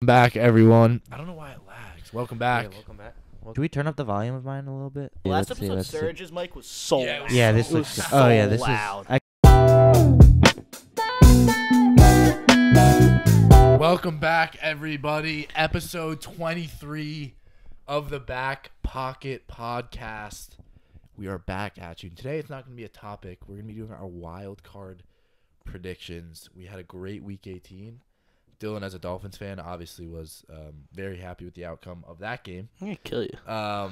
Back, everyone. I don't know why it lags. Welcome back. Yeah, welcome back. Do we turn up the volume of mine a little bit? Yeah, Last let's see, episode, let's see. Surge's mic was so Yeah, it loud. was Yeah, so this It was looks. so Oh yeah, this loud. Welcome back, everybody. Episode 23 of the Back Pocket Podcast. We are back at you. Today, it's not going to be a topic. We're going to be doing our wild card predictions. We had a great Week 18. Dylan, as a Dolphins fan, obviously was very happy with the outcome of that game. I'm going to kill you. But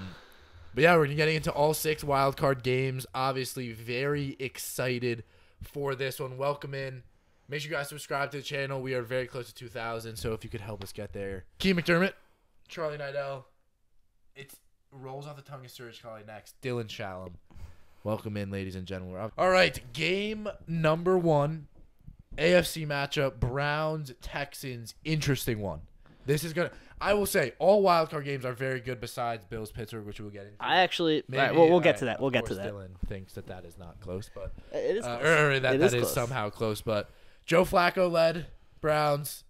yeah, we're getting into all 6 wild card games. Obviously, very excited for this one. Welcome in. Make sure you guys subscribe to the channel. We are very close to 2,000, so if you could help us get there. Key McDermott, Charlie Nidell. It rolls off the tongue of Serge Colley next. Dylan Shalom. Welcome in, ladies and gentlemen. All right, game number 1. AFC matchup, Browns-Texans. Interesting one. This is going to... I will say, all wildcard games are very good besides Bills-Pittsburgh, which we'll get into. I actually... Maybe, all right, we'll get to that. We'll get to that. Dylan thinks that is not close, but... It is close. That is close. somehow close, but Joe Flacco led Browns.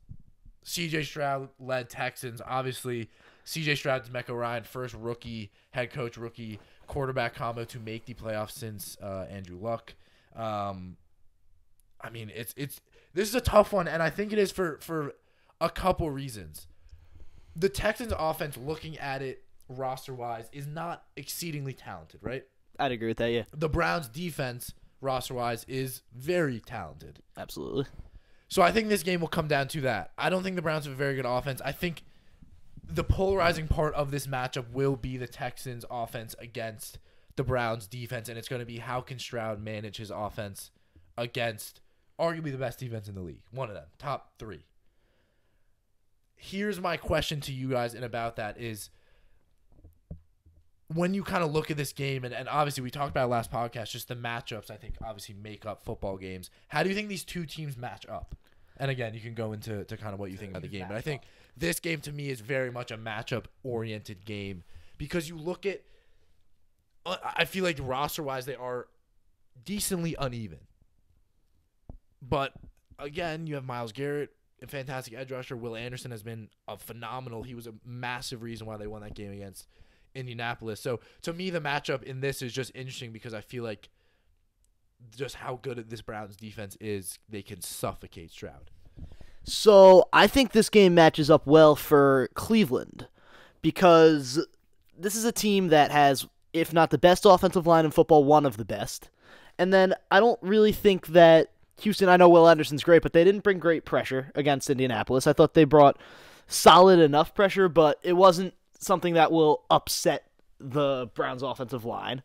CJ Stroud led Texans. Obviously, CJ Stroud to Mecca Ryan, first rookie, head coach, rookie, quarterback combo to make the playoffs since Andrew Luck. I mean, this is a tough one, and I think it is for a couple reasons. The Texans' offense, looking at it roster-wise, is not exceedingly talented, right? I'd agree with that, yeah. The Browns' defense, roster-wise, is very talented. Absolutely. So I think this game will come down to that. I don't think the Browns have a very good offense. I think the polarizing part of this matchup will be the Texans' offense against the Browns' defense, and it's going to be how can Stroud manage his offense against arguably the best defense in the league. One of them. Top 3. Here's my question to you guys and about that is when you kind of look at this game, and obviously we talked about it last podcast, just the matchups I think obviously make up football games. How do you think these two teams match up? And again, you can go into kind of what you think about the game. But I think this game to me is very much a matchup-oriented game because you look at I feel like roster-wise they are decently uneven. But, again, you have Myles Garrett, a fantastic edge rusher. Will Anderson has been a phenomenal. He was a massive reason why they won that game against Indianapolis. So, to me, the matchup in this is just interesting because I feel like just how good this Browns defense is, they can suffocate Stroud. So, I think this game matches up well for Cleveland because this is a team that has, if not the best offensive line in football, one of the best. And then I don't really think that Houston, I know Will Anderson's great, but they didn't bring great pressure against Indianapolis. I thought they brought solid enough pressure, but it wasn't something that will upset the Browns' offensive line.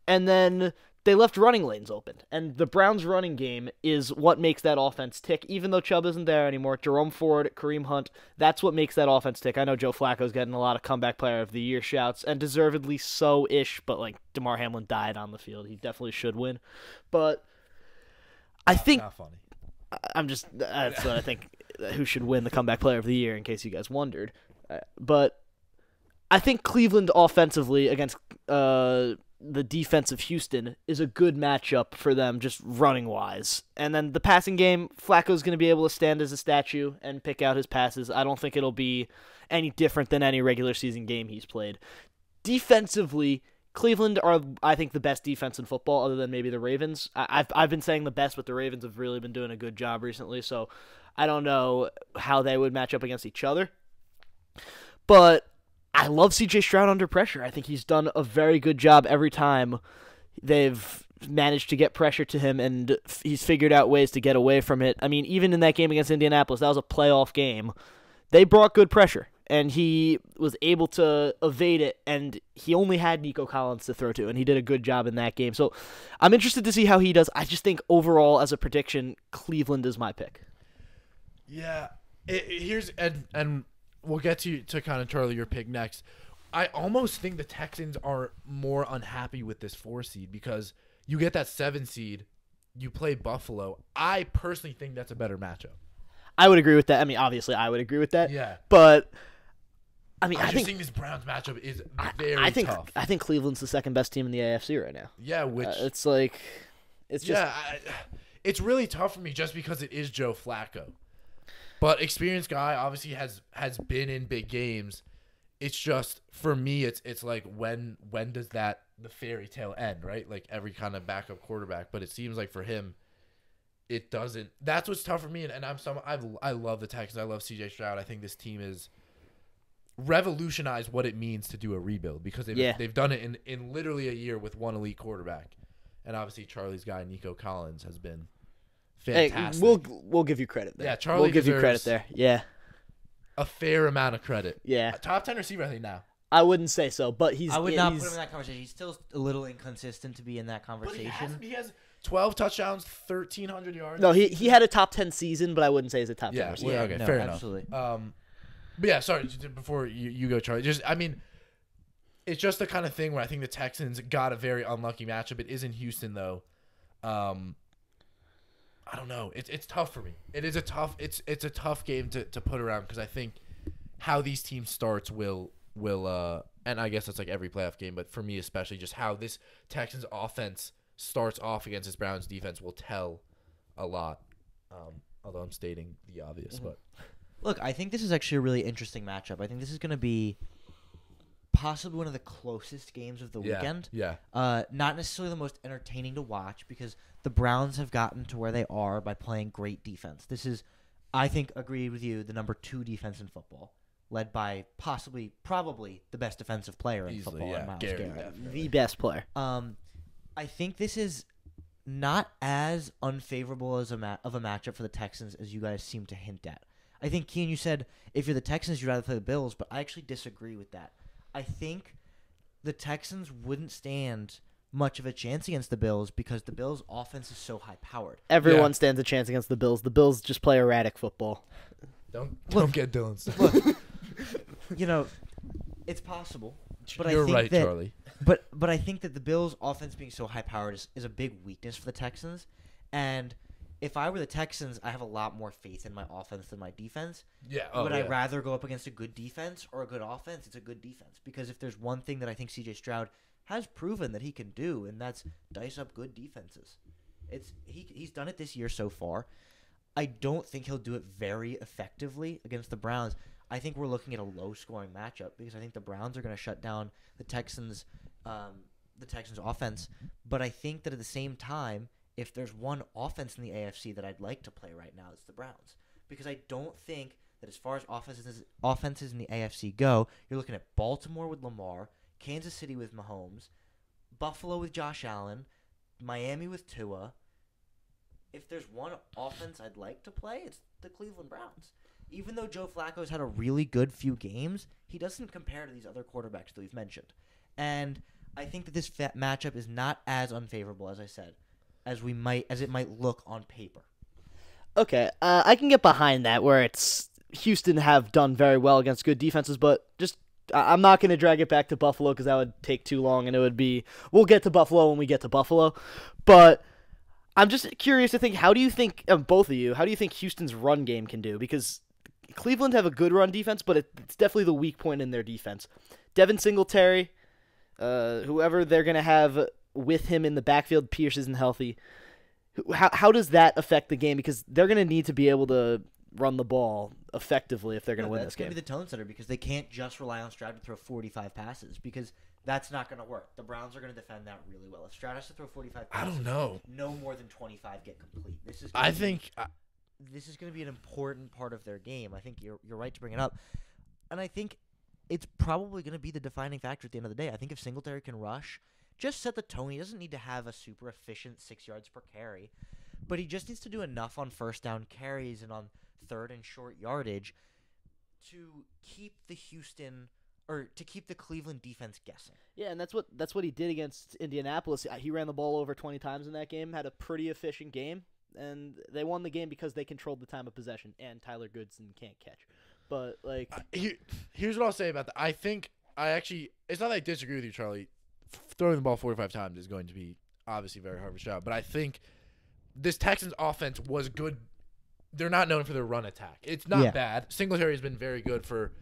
And then they left running lanes open. And the Browns' running game is what makes that offense tick. Even though Chubb isn't there anymore, Jerome Ford, Kareem Hunt, that's what makes that offense tick. I know Joe Flacco's getting a lot of comeback player of the year shouts, and deservedly so-ish, but like DeMar Hamlin died on the field. He definitely should win. But I think Not funny. that's what I think who should win the comeback player of the year in case you guys wondered. But I think Cleveland offensively against the defense of Houston is a good matchup for them just running wise. And then the passing game, Flacco's going to be able to stand as a statue and pick out his passes. I don't think it'll be any different than any regular season game he's played. Defensively, Cleveland are, I think, the best defense in football, other than maybe the Ravens. I've been saying the best, but the Ravens have really been doing a good job recently, so I don't know how they would match up against each other. But I love CJ Stroud under pressure. I think he's done a very good job every time they've managed to get pressure to him, and he's figured out ways to get away from it. I mean, even in that game against Indianapolis, that was a playoff game. They brought good pressure, and he was able to evade it, and he only had Nico Collins to throw to, and he did a good job in that game. So I'm interested to see how he does. I just think overall, as a prediction, Cleveland is my pick. Yeah. Here's and we'll get to kind of Charlie your pick next. I almost think the Texans are more unhappy with this 4 seed because you get that 7 seed, you play Buffalo. I personally think that's a better matchup. I would agree with that. I mean, obviously, I would agree with that. Yeah. But I mean, I think this Browns matchup is very tough. I think Cleveland's the second best team in the AFC right now. Yeah, which it's like it's just it's really tough for me just because it is Joe Flacco. But experienced guy obviously has been in big games. It's just for me, it's like when does the fairy tale end, right? Like every kind of backup quarterback. But it seems like for him, it doesn't. That's what's tough for me. And I love the Texans. I love C.J. Stroud. I think this team is revolutionized what it means to do a rebuild because they've done it in literally a year with one elite quarterback. And obviously Charlie's guy Nico Collins has been fantastic. Hey, we'll give you credit there. Yeah, Charlie we'll give you credit there. Yeah. A fair amount of credit. Yeah. Top 10 receiver I think now. I wouldn't say so, but I would not put him in that conversation. He's still a little inconsistent to be in that conversation. But he has 12 touchdowns, 1,300 yards. No, he had a top 10 season, but I wouldn't say he's a top 10 receiver. Yeah, okay, no, fair absolutely. enough. But yeah, sorry, before you go, Charlie. It's just the kind of thing where I think the Texans got a very unlucky matchup. It is in Houston though. I don't know. It's tough for me. It's a tough game to put around because I think how these teams starts will and I guess that's like every playoff game, but for me especially just how this Texans offense starts off against this Browns defense will tell a lot. Although I'm stating the obvious, but look, I think this is actually a really interesting matchup. I think this is going to be possibly one of the closest games of the weekend. Yeah. Not necessarily the most entertaining to watch because the Browns have gotten to where they are by playing great defense. This is, I think, agreed with you, the number 2 defense in football, led by probably the best defensive player in football, Myles Garrett. The best player. I think this is not as unfavorable as of a matchup for the Texans as you guys seem to hint at. I think, Kean, you said if you're the Texans, you'd rather play the Bills, but I actually disagree with that. I think the Texans wouldn't stand much of a chance against the Bills because the Bills' offense is so high-powered. Everyone stands a chance against the Bills. The Bills just play erratic football. Don't get Dylan started. Look, it's possible. But You're I think right, that, Charlie. But I think that the Bills' offense being so high-powered is a big weakness for the Texans. And if I were the Texans, I have a lot more faith in my offense than my defense. Yeah. Would I rather go up against a good defense or a good offense? It's a good defense. Because if there's one thing that I think C.J. Stroud has proven that he can do, and that's dice up good defenses. He's done it this year so far. I don't think he'll do it very effectively against the Browns. I think we're looking at a low-scoring matchup because I think the Browns are going to shut down the Texans' offense. But I think that at the same time, if there's one offense in the AFC that I'd like to play right now, it's the Browns. Because I don't think that as far as offenses in the AFC go, you're looking at Baltimore with Lamar, Kansas City with Mahomes, Buffalo with Josh Allen, Miami with Tua. If there's one offense I'd like to play, it's the Cleveland Browns. Even though Joe Flacco's had a really good few games, he doesn't compare to these other quarterbacks that we've mentioned. And I think that this matchup is not as unfavorable, as I said, as it might look on paper. Okay, I can get behind that where it's Houston have done very well against good defenses, but just I'm not going to drag it back to Buffalo because that would take too long, and it would be we'll get to Buffalo when we get to Buffalo. But I'm just curious to think, how do you think Houston's run game can do? Because Cleveland have a good run defense, but it's definitely the weak point in their defense. Devin Singletary, whoever they're going to have with him in the backfield, Pierce isn't healthy. How does that affect the game? Because they're going to need to be able to run the ball effectively if they're going to win this game. That's going to be the tone setter because they can't just rely on Stroud to throw 45 passes because that's not going to work. The Browns are going to defend that really well. If Stroud has to throw 45 passes, I don't know. No more than 25 get complete. This is going to be an important part of their game. I think you're right to bring it up. And I think it's probably going to be the defining factor at the end of the day. I think if Singletary can rush, just set the tone. He doesn't need to have a super efficient 6 yards per carry, but he just needs to do enough on first down carries and on third and short yardage to keep the Cleveland defense guessing. Yeah, and that's what he did against Indianapolis. He ran the ball over 20 times in that game, had a pretty efficient game, and they won the game because they controlled the time of possession, and Tyler Goodson can't catch. But here's what I'll say about that. I think it's not that I disagree with you, Charlie. Throwing the ball 45 times is going to be obviously very hard for Stroud, but I think this Texans offense was good. They're not known for their run attack. It's not bad. Singletary has been very good for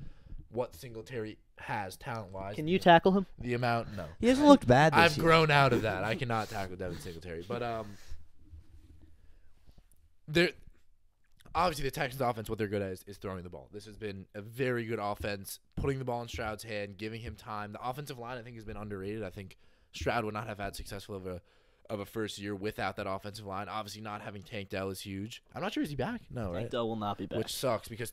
what Singletary has talent-wise. Can you tackle him? The amount, no. He hasn't looked bad this I've year. grown out of that. I cannot tackle Devin Singletary. But obviously the Texans offense, what they're good at is throwing the ball. This has been a very good offense, putting the ball in Stroud's hand, giving him time. The offensive line, I think, has been underrated. I think Stroud would not have had successful of a first year without that offensive line. Obviously, not having Tank Dell is huge. I'm not sure, is he back? No, right? Tank Dell will not be back. Which sucks because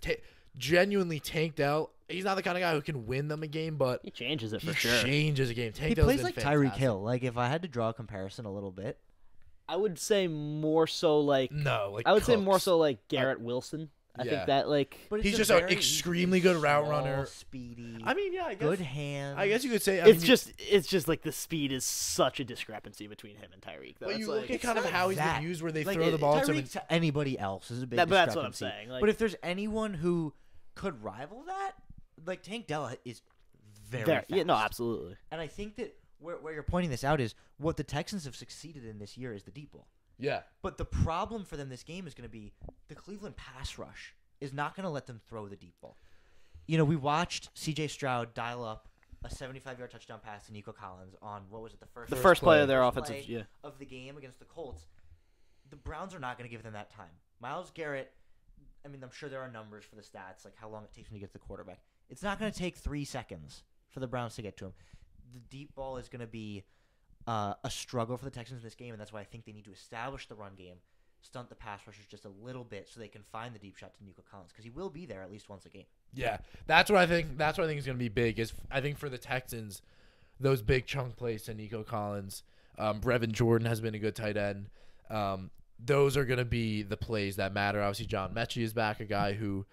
genuinely Tank Dell, he's not the kind of guy who can win them a game, but he changes it for he sure. changes a game. Tank He Dell's plays been like fantastic. Tyreek Hill. Like, if I had to draw a comparison a little bit, I would say more so like I would say more Cooks. so like Garrett Wilson. I Yeah. think that like but He's a just an very extremely good route small, runner. speedy. I mean, yeah, I guess. good hands. I guess you could say it's just like the speed is such a discrepancy between him and Tyreek. But you like, look at kind of how he's that. been used, where they Like, throw the ball to him. Tyreek to anybody else is a big but that's what I'm discrepancy. saying. Like, But if there's anyone who could rival that, like Tank Dell is very fast. yeah, no, absolutely. And I think that where you're pointing this out is what the Texans have succeeded in this year is the deep ball. Yeah. But the problem for them this game is going to be the Cleveland pass rush is not going to let them throw the deep ball. You know, we watched C.J. Stroud dial up a 75-yard touchdown pass to Nico Collins on, what was it, The first play play. of their first offensive, play yeah. of the game against the Colts. The Browns are not going to give them that time. Myles Garrett, I mean, I'm sure there are numbers for the stats, like how long it takes him to get to the quarterback. It's not going to take 3 seconds for the Browns to get to him. The deep ball is going to be a struggle for the Texans in this game, and that's why I think they need to establish the run game, stunt the pass rushers just a little bit so they can find the deep shot to Nico Collins, because he will be there at least once a game. Yeah, that's what I think. That's what I think is going to be big. Is I think for the Texans, those big chunk plays to Nico Collins, Brevin Jordan has been a good tight end. Those are going to be the plays that matter. Obviously, John Mechie is back, a guy who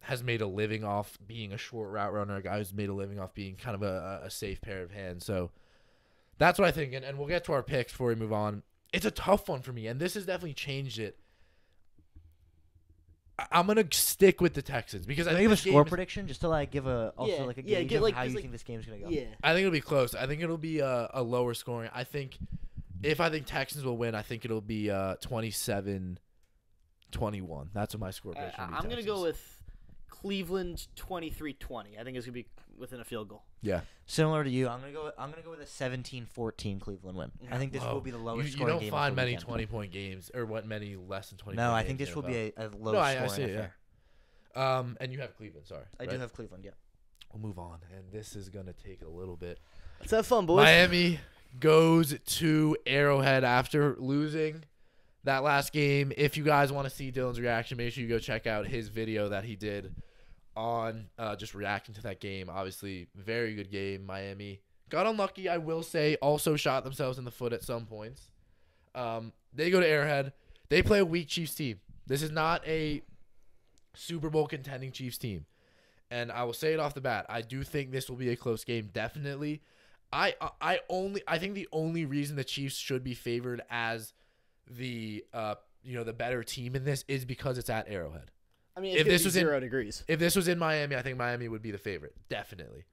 has made a living off being a short route runner, a guy who's made a living off being kind of a safe pair of hands. So that's what I think. And we'll get to our picks before we move on. It's a tough one for me, and this has definitely changed it. I'm gonna stick with the Texans because I Can I think give a this game score is- prediction just to like give a gauge of how you think this game's gonna go. Yeah. I think it'll be close. I think it'll be a lower scoring. I think Texans will win, I think it'll be 27-21. That's what my score prediction will be. I'm going to go Texans. with Cleveland 23-20. I think it's going to be within a field goal. Yeah. Similar to you, I'm gonna go with a 17-14 Cleveland win. I think this will be the lowest You scoring don't game. find of the many weekend. 20-point games or many less than 20. No, I think this will be a low No, scoring I see it, affair. And you have Cleveland. Sorry, I do have Cleveland. Yeah. We'll move on, and this is gonna take a little bit. Let's have fun, boys. Miami goes to Arrowhead after losing that last game. If you guys want to see Dylan's reaction, make sure you go check out his video that he did on just reacting to that game. Obviously, very good game. Miami got unlucky, I will say. Also shot themselves in the foot at some points. They go to Arrowhead. They play a weak Chiefs team. This is not a Super Bowl contending Chiefs team. And I will say it off the bat. I do think this will be a close game, definitely. I think the only reason the Chiefs should be favored as the the better team in this is because it's at Arrowhead. I mean, it's if gonna this be was 0 degrees. If this was in Miami, I think Miami would be the favorite, definitely.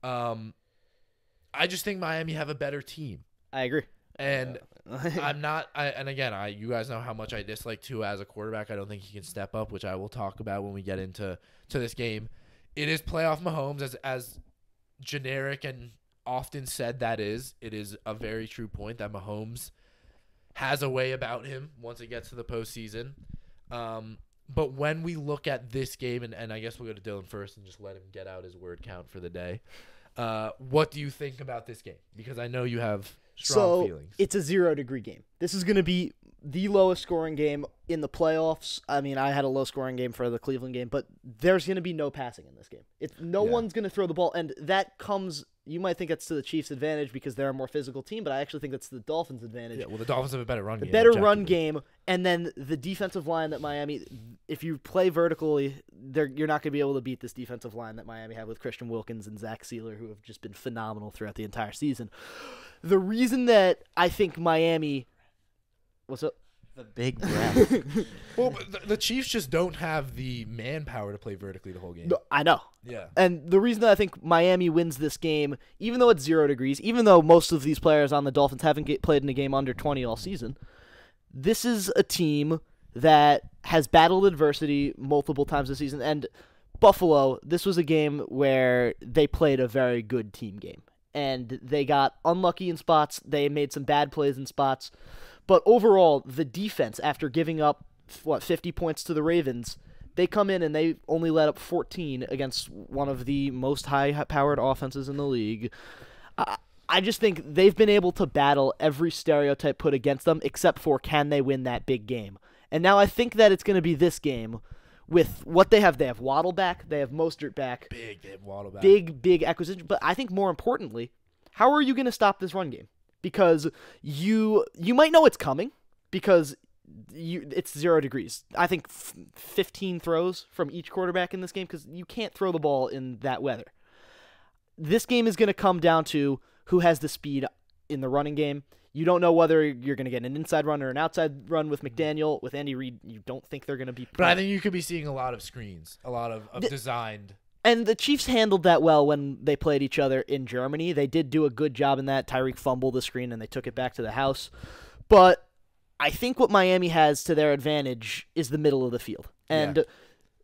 I just think Miami have a better team, I agree. and I'm not. You guys know how much I dislike Tua as a quarterback. I don't think he can step up, which I will talk about when we get into this game. It is playoff Mahomes, as generic and often said that is. It is a very true point that Mahomes has a way about him once it gets to the postseason. But when we look at this game, and I guess we'll go to Dylan first and just let him get out his word count for the day. What do you think about this game? Because I know you have strong feelings. It's a 0 degree game. This is going to be the lowest scoring game in the playoffs. I mean, I had a low scoring game for the Cleveland game, but there's going to be no passing in this game. No one's going to throw the ball, and that comes. You might think that's to the Chiefs' advantage because they're a more physical team, but I actually think that's to the Dolphins' advantage. Yeah, well, the Dolphins have a better run game. Better run objectively. game, and then the defensive line that Miami, if you play vertically, you're not going to be able to beat this defensive line that Miami have with Christian Wilkins and Zach Sealer, who have just been phenomenal throughout the entire season. The reason that I think Miami... What's up? The big breath. Well, but the Chiefs just don't have the manpower to play vertically the whole game. No, I know. Yeah. And the reason that I think Miami wins this game, even though it's 0 degrees, even though most of these players on the Dolphins haven't played in a game under 20 all season, this is a team that has battled adversity multiple times this season. And Buffalo, this was a game where they played a very good team game. And they got unlucky in spots. They made some bad plays in spots. But overall, the defense, after giving up 50 points to the Ravens. They come in and they only let up 14 against one of the most high-powered offenses in the league. I just think they've been able to battle every stereotype put against them except for can they win that big game. And now I think that it's going to be this game with what they have. They have Waddle back. They have Mostert back. They have Waddle back. Big acquisition. But I think more importantly, how are you going to stop this run game? Because you might know it's coming because it's 0 degrees. I think 15 throws from each quarterback in this game because you can't throw the ball in that weather. This game is going to come down to who has the speed in the running game. You don't know whether you're going to get an inside run or an outside run with McDaniel. With Andy Reid, you don't think they're going to be. But I think you could be seeing a lot of screens, a lot of designed. And the Chiefs handled that well when they played each other in Germany. They did do a good job in that. Tyreek fumbled the screen and they took it back to the house. But I think what Miami has to their advantage is the middle of the field. And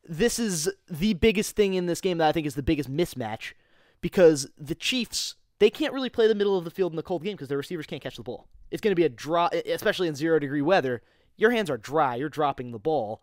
this is the biggest thing in this game that I think is the biggest mismatch because the Chiefs, they can't really play the middle of the field in the cold game because their receivers can't catch the ball. It's going to be a draw, especially in 0 degree weather. Your hands are dry. You're dropping the ball.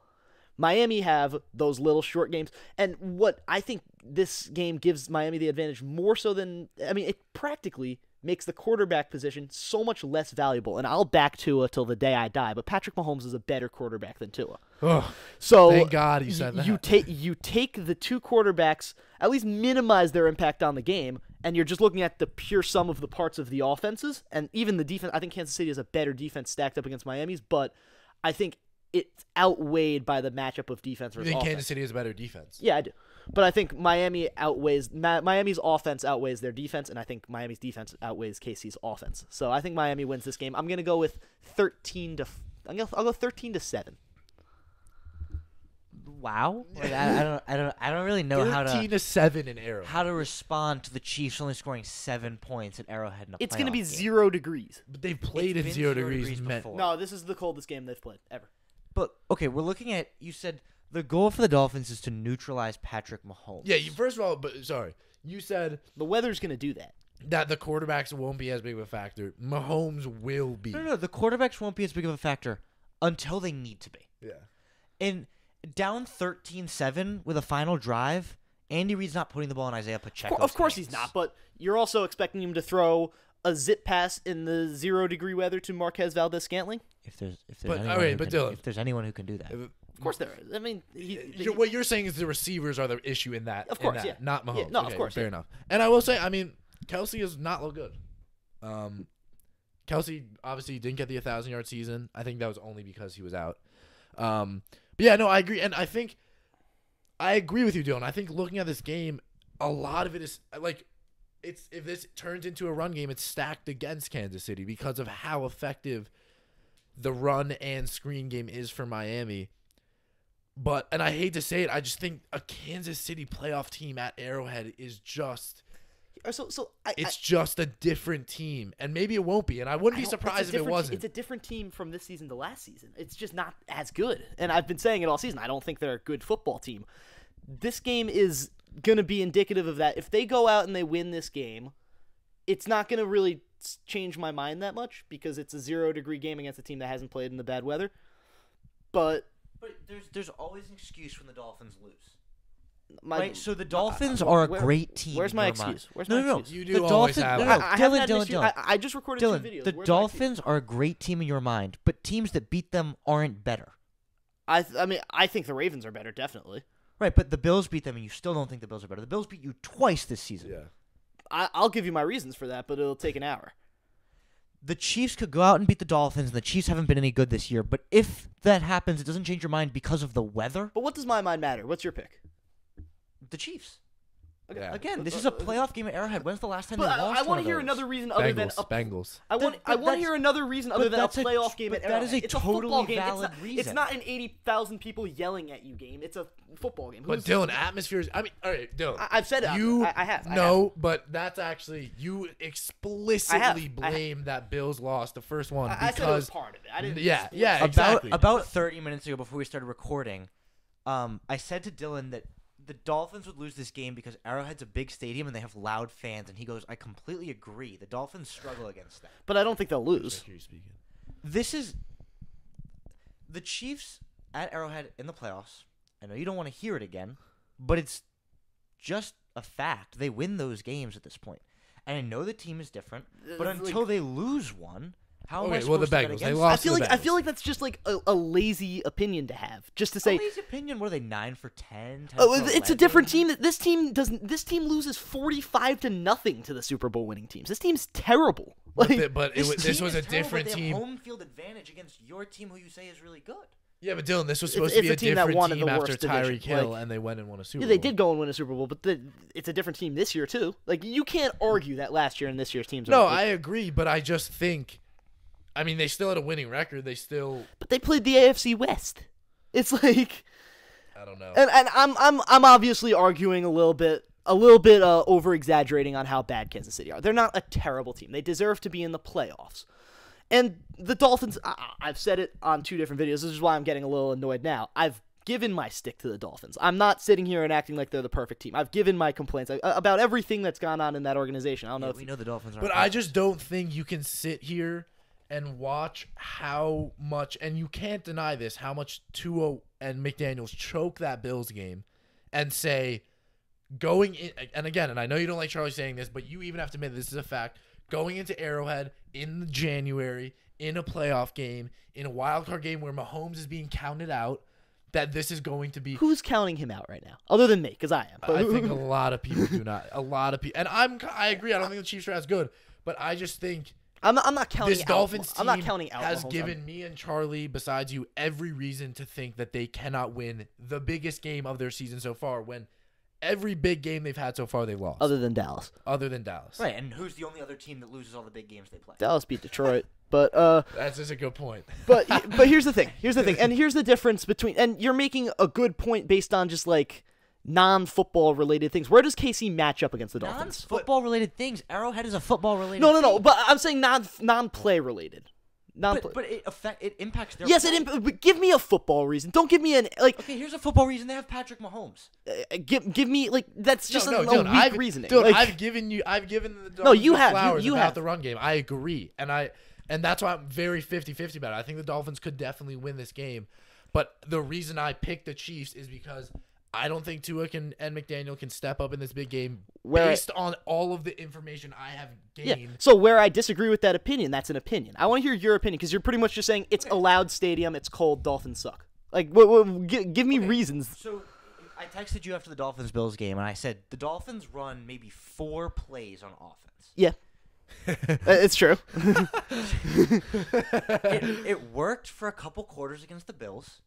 Miami have those little short games. And what I think this game gives Miami the advantage more so than, it practically makes the quarterback position so much less valuable. And I'll back Tua till the day I die, but Patrick Mahomes is a better quarterback than Tua. Oh, so thank God you said that. You take the two quarterbacks, at least minimize their impact on the game, and you're just looking at the pure sum of the parts of the offenses. And even the defense, I think Kansas City has a better defense stacked up against Miami's, but I think it's outweighed by the matchup of defense versus You think offense. Kansas City has a better defense? Yeah, I do. But I think Miami's offense outweighs their defense, and I think Miami's defense outweighs KC's offense. So I think Miami wins this game. I'm gonna go with 13 to. I'll go 13-7. Wow, like, I don't really know 13-7 in Arrowhead. how to respond to the Chiefs only scoring 7 points at Arrowhead in a It's going to be 0 degrees. But they've played It's in been 0 0 degrees. degrees before. No, this is the coldest game they've played ever. But okay, we're looking at. You said the goal for the Dolphins is to neutralize Patrick Mahomes. Yeah, first of all, you said The weather's gonna do that. that the quarterbacks won't be as big of a factor. Mahomes will be. No, the quarterbacks won't be as big of a factor until they need to be. Yeah. And down 13-7 with a final drive, Andy Reid's not putting the ball in Isaiah Pacheco's Of course hands. he's not, but you're also expecting him to throw a zip pass in the 0 degree weather to Marquez Valdez-Scantling? If there's But- anyone okay, who but can, Dylan- if there's anyone who can do that. Of course there is. What you're saying is the receivers are the issue in that. Of course, in that, yeah. not Mahomes. Yeah, no, of Okay, course, fair yeah. enough. And I will say, Kelsey has not looked good. Kelsey obviously didn't get the 1,000-yard season. I think that was only because he was out. But yeah, no, I agree, and I agree with you, Dylan. I think looking at this game, a lot of it is like, if this turns into a run game, it's stacked against Kansas City because of how effective the run and screen game is for Miami. And I hate to say it, I just think a Kansas City playoff team at Arrowhead is just just a different team, and maybe it won't be, and I wouldn't be surprised if it wasn't. It's a different team from this season to last season. It's just not as good, and I've been saying it all season. I don't think they're a good football team. This game is going to be indicative of that. If they go out and they win this game, it's not going to really change my mind that much because it's a 0 degree game against a team that hasn't played in the bad weather. But there's always an excuse when the Dolphins lose. right, so the Dolphins are a great team. Where's my in your mind. excuse? Where's No, my no, excuse? You do the always Dolphins, have no, it. no, I haven't had an Dylan, issue. Dylan. I just recorded Dylan, 2 videos. the Where's my excuse? Dolphins are a great team in your mind, but teams that beat them aren't better. I think the Ravens are better, definitely. Right, but the Bills beat them, and you still don't think the Bills are better. The Bills beat you twice this season. Yeah. I'll give you my reasons for that, but it'll take an hour. The Chiefs could go out and beat the Dolphins, and the Chiefs haven't been any good this year. But if that happens, it doesn't change your mind because of the weather. But what does my mind matter? What's your pick? The Chiefs. Yeah. Again, this is a playoff game at Arrowhead. When's the last time they But lost I want want to to hear another reason other than Bengals. I want to hear another reason other than a playoff game at but that is Arrowhead. a It's football totally game. valid It's reason. not an 80,000 people yelling at you game. It's a football game. But Dylan, atmospheres. All right, Dylan. I've said it. You I have. no, but that's actually you explicitly I have. blame that Bills lost the first one I because said it was part of it. I didn't. yeah, exactly. About 30 minutes ago, before we started recording, I said to Dylan that the Dolphins would lose this game because Arrowhead's a big stadium and they have loud fans. And he goes, I completely agree. The Dolphins struggle against that. But I don't think they'll lose. This is the Chiefs. at Arrowhead in the playoffs. I know you don't want to hear it again, but it's just a fact. They win those games at this point. And I know the team is different, but until they lose one, how am I supposed to bet against them? I feel like that's just like a lazy opinion to have. Just to say, a lazy opinion. What are they, 9 for 10? 10 oh, for it's 11? a different team. This team doesn't. This team loses 45-0 to the Super Bowl winning teams. This team's terrible. But This this was a team is terrible, different but they team. have home field advantage against your team, who you say is really good. Yeah, but Dylan, this was supposed It's to be a a team that different won in team the after worst division. Tyreek Hill, Like, and they went and won a Super Yeah, Bowl. they did go and win a Super Bowl, but it's a different team this year too. Like you can't argue that last year and this year's teams. No, I agree, but I just think, I mean, they still had a winning record. They still, but they played the AFC West. It's like, I don't know. and I'm obviously arguing a little bit over exaggerating on how bad Kansas City are. They're not a terrible team. They deserve to be in the playoffs. And the Dolphins, I've said it on 2 different videos. This is why I'm getting a little annoyed now. I've given my stick to the Dolphins. I'm not sitting here and acting like they're the perfect team. I've given my complaints about everything that's gone on in that organization. I don't know if we know the Dolphins are. But I just don't think you can sit here and watch how much, and you can't deny this, how much Tua and McDaniels choke that Bills game and say, going in, and again, and I know you don't like Charlie saying this, but you even have to admit this is a fact, going into Arrowhead in January, in a playoff game, in a wild card game where Mahomes is being counted out, that this is going to be. Who's counting him out right now, other than me? Because I am. I think a lot of people do not. A lot of people, and I agree. I don't think the Chiefs are as good, but I just think I'm not counting. this Dolphins team I'm not counting out has Mahomes. given me and Charlie, besides you, every reason to think that they cannot win the biggest game of their season so far. When every big game they've had so far, they lost. Other than Dallas. Right, and who's the only other team that loses all the big games they play? Dallas beat Detroit. But that's just a good point. but here's the thing. And here's the difference between, and you're making a good point based on just like non-football related things. Where does KC match up against the Dolphins? Non-football related things. Arrowhead is a football related. No. But I'm saying non-play related. But it impacts their. Yes, but give me a football reason. Don't give me an like. Okay, here's a football reason. They have Patrick Mahomes. Give me like that's just a weak reasoning. Dude, like, I've given the Dolphins you have flowers you about have the run game. I agree, and that's why I'm very 50-50 about it. I think the Dolphins could definitely win this game, but the reason I picked the Chiefs is because I don't think Tua and McDaniel can step up in this big game based on all of the information I have gained. Yeah. So where I disagree with that opinion, that's an opinion. I want to hear your opinion because you're pretty much just saying it's a loud stadium, it's cold, Dolphins suck. Like, give me reasons. So I texted you after the Dolphins-Bills game, and I said the Dolphins run maybe 4 plays on offense. Yeah. It's true. It worked for a couple quarters against the Bills,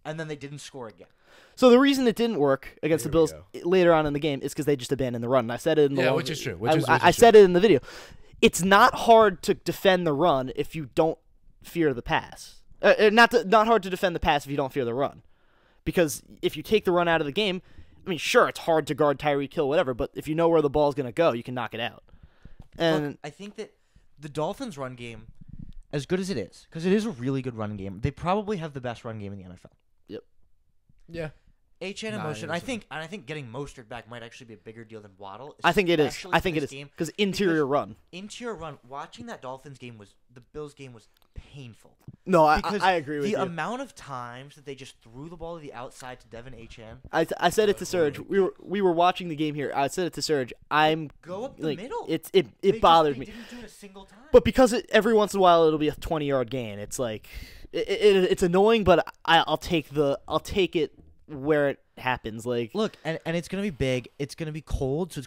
and then they didn't score again. So the reason it didn't work against the Bills later on in the game is because they just abandoned the run. And I said it in the which is true. I said it in the video. It's not hard to defend the run if you don't fear the pass. Not hard to defend the pass if you don't fear the run, because if you take the run out of the game, I mean, sure, it's hard to guard Tyreek Hill, whatever, but if you know where the ball's gonna go, you can knock it out. And look, I think that the Dolphins' run game, as good as it is, because it is a really good run game, they probably have the best run game in the NFL. Yep. Yeah. HN emotion. I think getting Mostert back might actually be a bigger deal than Waddle. I think it is. especially I for think it this is game, because interior run. Interior run. Watching that Dolphins game the Bills game was painful. No, Because I agree with you. the amount of times that they just threw the ball to the outside to Devin HN. I said it to Serge. We were watching the game here. I said it to Serge. Go up the like, middle. It bothered me. They didn't do it a single time. But because every once in a while it'll be a 20-yard gain. It's like it's annoying, but I'll take it where it happens. Like, look, and it's gonna be big. It's gonna be cold, so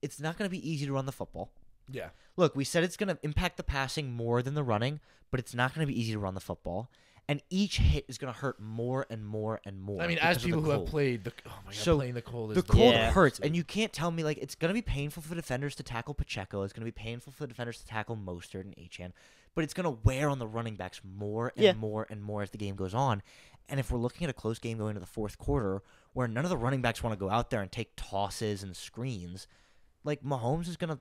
it's not gonna be easy to run the football. Yeah. Look, we said it's gonna impact the passing more than the running, but it's not gonna be easy to run the football. And each hit is gonna hurt more and more and more. I mean, as people who have played playing the cold is the cold Yeah. hurts, and you can't tell me like it's gonna be painful for defenders to tackle Pacheco. It's gonna be painful for the defenders to tackle Mostert and HN, but it's gonna wear on the running backs more and more and more as the game goes on. And if we're looking at a close game going into the fourth quarter, where none of the running backs want to go out there and take tosses and screens, like Mahomes is gonna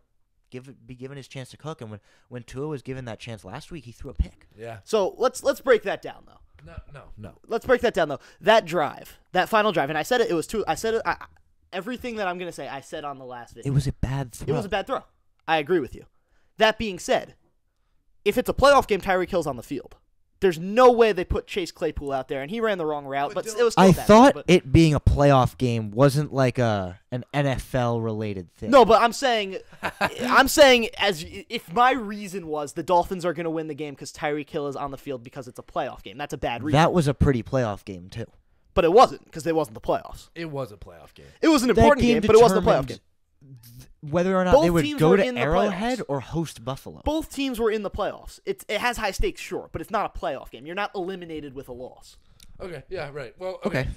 be given his chance to cook. And when Tua was given that chance last week, he threw a pick. Yeah. So let's break that down though. No. Let's break that down though. That drive, that final drive, and I said it. It was two. I said it. Everything that I'm gonna say, I said on the last video. It was a bad throw. It was a bad throw. I agree with you. That being said, if it's a playoff game, Tyreek Hill's on the field. There's no way they put Chase Claypool out there, and he ran the wrong route, but it was still I a bad thought throw, but- it being a playoff game wasn't like an NFL related thing. No, but I'm saying as if my reason was the Dolphins are going to win the game because Tyreek Hill is on the field because it's a playoff game. That's a bad reason. That was a pretty playoff game too. But it wasn't because it wasn't the playoffs. It was a playoff game. It was an important game, but it wasn't a playoff game. Whether or not Both they would teams go were to in the Arrowhead playoffs. or host Buffalo. Both teams were in the playoffs. It has high stakes, sure, but it's not a playoff game. You're not eliminated with a loss. Okay, yeah, right. Well, Okay.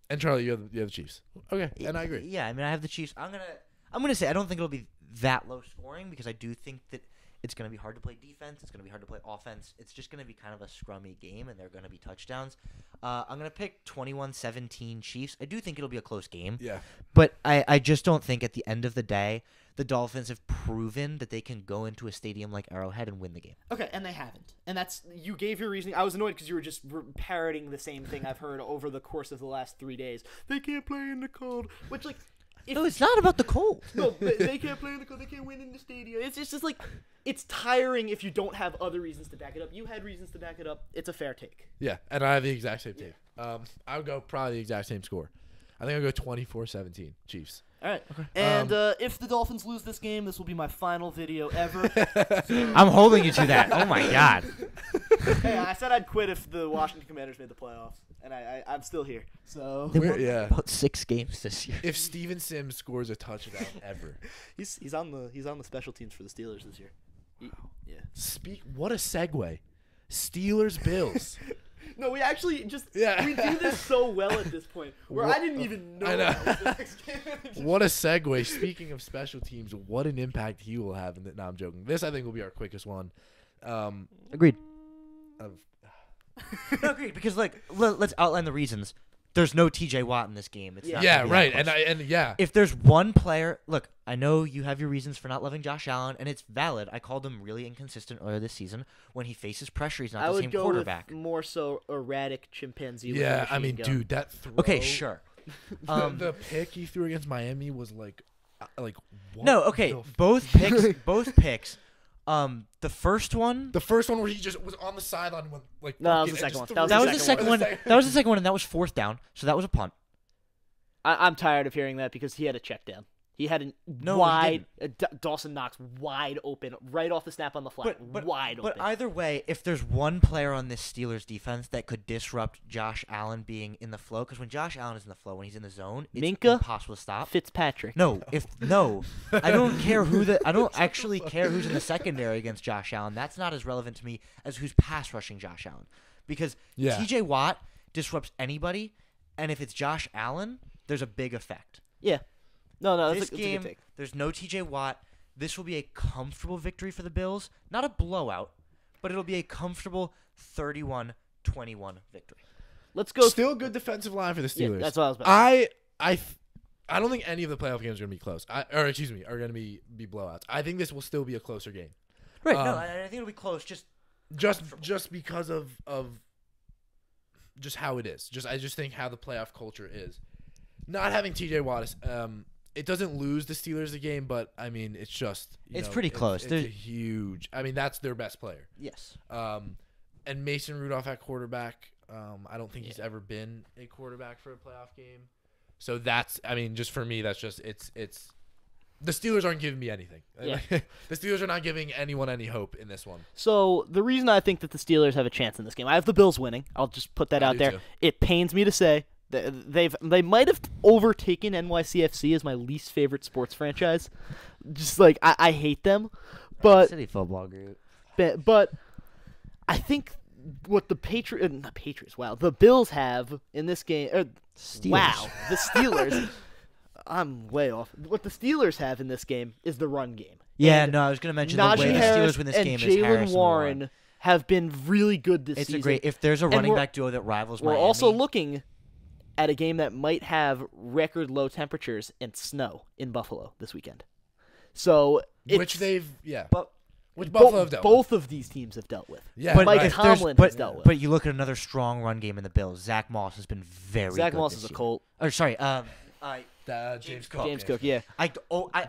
And Charlie, you have the Chiefs. Okay, and I agree. Yeah, I mean, I have the Chiefs. I'm gonna say I don't think it'll be that low scoring because I do think that it's gonna be hard to play defense. It's gonna be hard to play offense. It's just gonna be kind of a scrummy game, and they're gonna be touchdowns. I'm gonna pick 21-17 Chiefs. I do think it'll be a close game. Yeah. But I just don't think at the end of the day the Dolphins have proven that they can go into a stadium like Arrowhead and win the game. Okay, and they haven't. And you gave your reasoning. I was annoyed because you were just parroting the same thing I've heard over the course of the last 3 days. They can't play in the cold, which like. No, it's not about the cold. No, they can't play in the cold. They can't win in the stadium. It's just like it's tiring if you don't have other reasons to back it up. You had reasons to back it up. It's a fair take. Yeah, and I have the exact same team. I would go probably the exact same score. I think I'll go 24-17 Chiefs. All right. Okay. And if the Dolphins lose this game, this will be my final video ever. I'm holding you to that. Oh my God. Hey, I said I'd quit if the Washington Commanders made the playoffs, and I'm still here. So They won yeah. about 6 games this year. If Steven Sims scores a touchdown ever. he's on the special teams for the Steelers this year. Yeah. What a segue. Steelers Bills. No, we actually we do this so well at this point where I didn't even know. I know. That was the next game. What a segue. Speaking of special teams, what an impact he will have. No, I'm joking. This, I think, will be our quickest one. Agreed. No, agreed. Because let's outline the reasons. There's no T.J. Watt in this game. It's not Yeah, gonna be right. that close. And yeah. If there's one player, look, I know you have your reasons for not loving Josh Allen, and it's valid. I called him really inconsistent earlier this season. When he faces pressure, he's not the same quarterback. With more so erratic chimpanzee. Yeah, I mean, dude, that throw. Okay, sure. The pick he threw against Miami was like what No, okay. the Both picks. The first one. The first one where he just was on the sideline with like. No, that was the and second just one. threw That it. was the second one. That was the second one, and that was 4th down. So that was a punt. I'm tired of hearing that because he had a check down. He had a wide Dawson Knox wide open right off the snap on the flat, wide open. But either way, if there's one player on this Steelers defense that could disrupt Josh Allen being in the flow, because when Josh Allen is in the flow, when he's in the zone, it's Minka impossible to stop. Fitzpatrick. I don't care I don't actually care who's in the secondary against Josh Allen. That's not as relevant to me as who's pass rushing Josh Allen, because T.J. Watt disrupts anybody, and if it's Josh Allen, there's a big effect. Yeah. No, This that's a game, good take. there's no T.J. Watt. This will be a comfortable victory for the Bills. Not a blowout, but it'll be a comfortable 31-21 victory. Let's go. Still good defensive line for the Steelers. Yeah, that's what I was about to say. I don't think any of the playoff games are going to be close. Are going to be blowouts. I think this will still be a closer game. Right. No, I think it'll be close. Just because of just how it is. I just think how the playoff culture is. Not having T.J. Watt is, it doesn't lose the Steelers the game, but I mean it's just It's pretty close. It's a huge. I mean that's their best player. Yes. And Mason Rudolph at quarterback. I don't think he's ever been a quarterback for a playoff game. So that's. I mean, just for me, that's just it's. The Steelers aren't giving me anything. Yeah. The Steelers are not giving anyone any hope in this one. So the reason I think that the Steelers have a chance in this game, I have the Bills winning. I'll just put that out there. Too. It pains me to say. They might have overtaken NYCFC as my least favorite sports franchise. Just like I hate them, but City Football Group. but I think what the the Bills have in this game. Steelers. Wow, the Steelers. I'm way off. What the Steelers have in this game is the run game. Yeah, And no, I was going to mention Najee the way the Harris Steelers win this and game is Jalen Harris Warren and have been really good this It's season. a great. If there's a And running we're- back duo that rivals We're Miami, also looking at a game that might have record low temperatures and snow in Buffalo this weekend. So Which they've But which Buffalo have dealt with. both of these teams have dealt with. Yeah, but Mike right. if there's- Tomlin but, has dealt with. But you look at another strong run game in the Bills. Zach Moss has been very. Zach good Moss this is a year. Colt. Or sorry, James Cook. James Cook, yeah. I